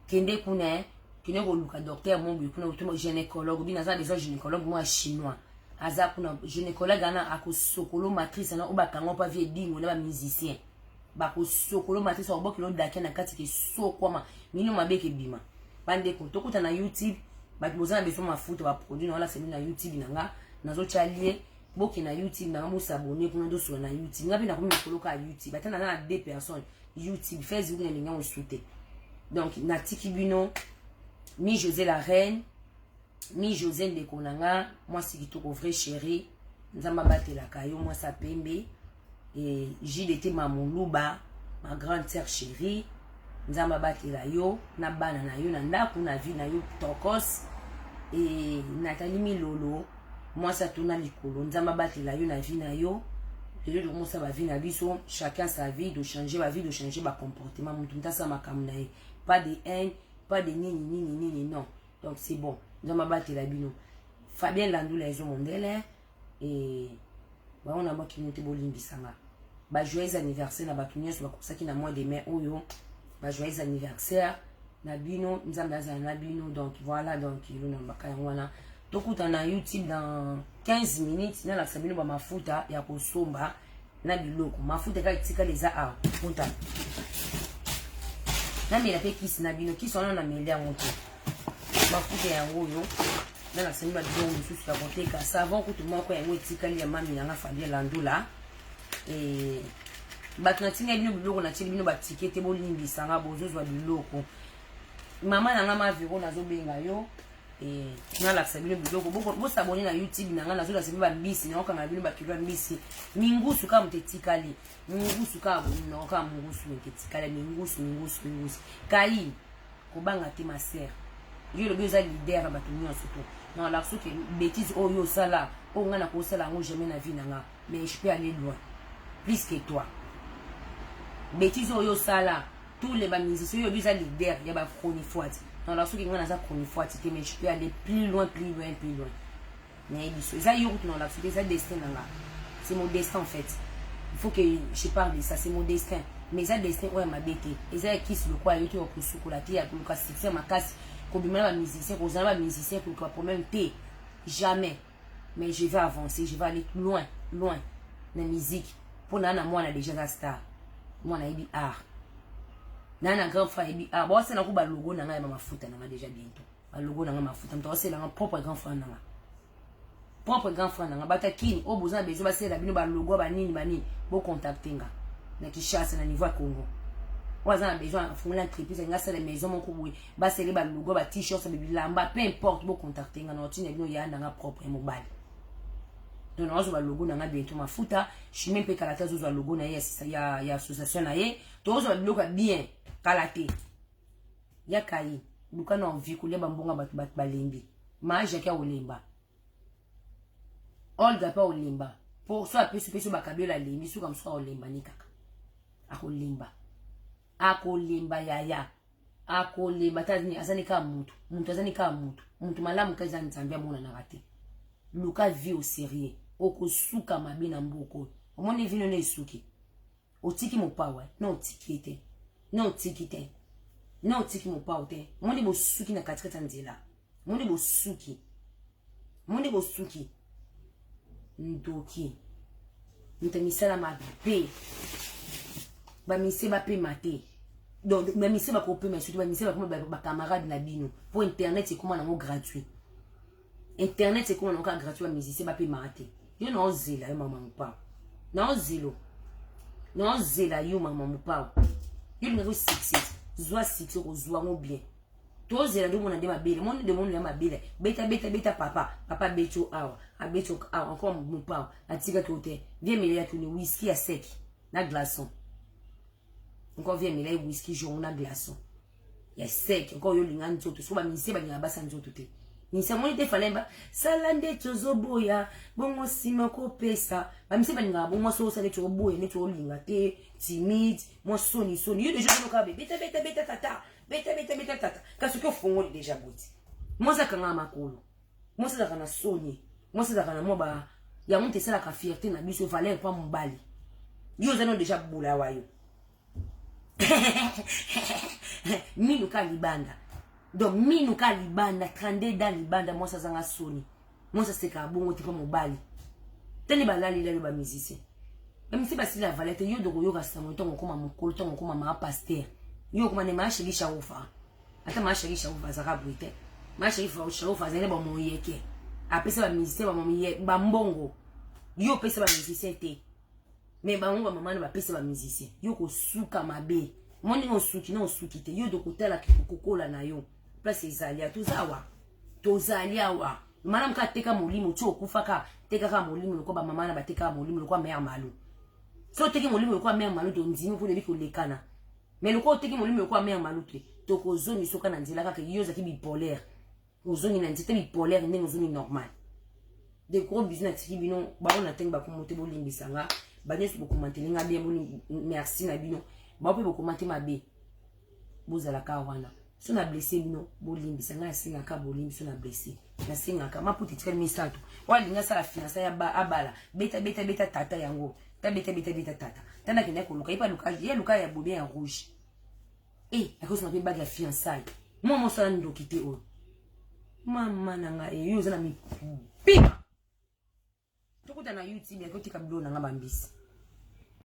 Kende kuna, kene ko luka docteur mon kuna utuma gynécologue, bi naza des gynécologue moi chinois. Aza kuna gynécologue ana ako sokolo matrice na obakango pa vie dingo na ba musicien. Ba ko sokolo matrice obokilo dake na kati ke sokwama, mino mabeke bima. Bande ko tokuta na YouTube, ba bozana beso mafuta ba produit na wala semi na YouTube nanga, nazo chalie boki na YouTube na mo s'abonner pour ndo sur na YouTube ngapi na komi koloka YouTube atana na 2 personnes YouTube Facebook na linga on souté donc na tikibino mi José la reine mi José de Konanga moi c'est kitoko vrai chéri nzamba batela kayo moi sa pembe et JDT mamuluba ma grande sœur chérie nzamba batela yo na bana na yo na ndaku na vie na yo tokos et Nathalie Milolo. Moi ça tourne à l'école, nzamba batela yo na vie na yo. De lieu de commencer ma vie na biso, chacun sa vie, de changer ma vie, de changer ma comportement, mutunta sa makamna. Pas de haine, pas de ni non. Donc c'est bon. Nzamba batela bino. Fabien Landoula ezo mondele et ba on a ba ki monte bolimbisanga. Ba joyeux anniversaire na batunya so ba kusaki na mois de mai oyo. Ba joyeux anniversaire na bino, nzamba za na bino donc voilà donc il na bakaya wana. Tokuta na YouTube dans 15 minutes na la sabino ba mafuta ya kosomba na biloko mafuta ka tika les a punta na mela pe kisi na bino kisi ona na melia moto mafuta ya ngoyo na la sabino ba biloko mususu ya koteka savon kutu moko ya ngwe tika ya mami na Fabien Landoula et bakantinga bino biloko na tili bino batikete bolimbisa nga bozozwa biloko mama nanga maviro nazobenga yo nalakisa bino biloko bosabone na YouTube nanga nazolakisa bino bambisi naokanga bino bakilo ya mbisi mingusu kaka moto etikali mingusu kaka naokanga mungusu moto etikali mingusu kai kobanga te ma sœur yo lobi oza leader bato nyonso to nalakisa ke bêtise oyo osala oyo nga nakosala yango jamais na vie nanga mais je peux aller loin plus que toi bêtise oyo osala tous les musiciens yo lobi oza leader ya bachronifoite dans la souki ngana za chronifoite mais je peux aller plus loin mais biso ça yo dans la souki ça destin nanga c'est mon destin en fait il faut que je parle de ça c'est mon destin mais ça destin ouais ma bête et ça qui se le quoi yo to ko sukulati ya ko succès makasi ko bimela ba musicien ko zana ba musicien ko ko problème té jamais mais je vais avancer je vais aller loin na musique pour nana moi na déjà la star moi na ibi art nana grand frère ibi bon c'est na ko ba logo na nga ya mafuta na nga déjà bientôt ba logo na nga mafuta mto c'est na nga propre grand frère na nga bata kini o besoin besoin ba c'est la bino ba logo ba nini bo contacter nga na Kinshasa na niveau Congo oza na besoin fungula entreprise nga c'est la maison mon ko boui ba c'est les ba logo ba t-shirt ba bilamba peu importe bo contacter nga na otine bino ya nga propre mobile donc on va logo na nga bientôt mafuta je suis même pas caractère zo logo na ya association na ye to zo logo bien kalate ya kai luka na envie ko leba mbonga bat balembi maje ka olemba olga pa olemba pour so apesu bakabela lembi so comme ça olemba ni kaka akolemba yaya akolemba tazini azani ka mutu malamu kaza nzambia mona na rate luka vie au sérieux okosuka mabe na mboko omoni vino na esuki otiki mopawa na otikite na otikite na otiki mopawa te moni bosuki na katikati nzela moni bosuki ndoki ntamisala mabe ba mise ba pe mate donc ba mise ba ko pe mais surtout ba mise ba camarade na bino pour internet c'est comment na gratuit internet c'est comment na gratuit ba musicien ba pe mate yo no zela yo mama mpa no zela yo mama mpa yo numéro 6 zwa 6 ko zwa mo bien to zela ndo mona de mabele monde de monde ya mabele beta papa becho awa abecho awa encore mpa atika kote vie mele ya tuni whisky à sec na glaçon encore vie mele whisky jaune na glaçon ya sec encore yo linga nzoto so ba mise ba nyaba sa nzoto te ni sa moni te falemba salande tozoboya bongo sima ko pesa ba mise ba nyaba bongo so sa le toboya ne to linga te timide moi soni yo déjà no kabe beta tata beta tata kasi ko fongo déjà boti moi ça kanga makolo moi ça kana soni moi ça kana mo ba ya monte sala ka fierté na biso valeur pas mbali yo zano déjà bula wayo minuka libanda donc minuka libanda 32 dans libanda moi ça zanga soni moi ça c'est ka bongo tipo mobali tele balali la ba musicien même si basi la valette yo dogo yo rasta mo tongo koma mokolo tongo koma ma pasteur yo koma ne ma shiri shaufa ata ma shiri shaufa za kabwite ma shiri shaufa za ne ba mo yeke apesa ba musicien ba mo ye ba mbongo yo pesa ba musicien te mais ba ngo ba mama ba pesa ba musicien yo ko suka mabe moni osuki na osuki te yo dokotela kikokola na yo place izalia tozalia wa mana mka teka molimo cho kufaka teka ka molimo ko ba mama na bateka molimo ko mère malu so teki molimo ko mère malu to nzimi ko debi ko lekana mais loko teki molimo ko mère malu te to ko zoni soka na nzela ka yo za ki bipolaire ozoni na nzete bipolaire ndenge ozoni normal de gros business ki bino ba on atenga ba ko mote bo limbisanga ba nyesu bo commenter nga bien bo merci na bino ba pe bo commenter mabe bozala ka wana so na blessé bino bo limbisanga asinga ka bo limbiso na blessé na singa ka maputi tika misato wali nga sala finance ya abala beta tata yango ta beta tata tana kina ko luka ipa luka ya bobien ya rouge à cause na pe bag ya fiançailles moi mon sala ndo kité o mama nanga yo zana mi pima tukuta na YouTube ya kotika blo na ngabambisi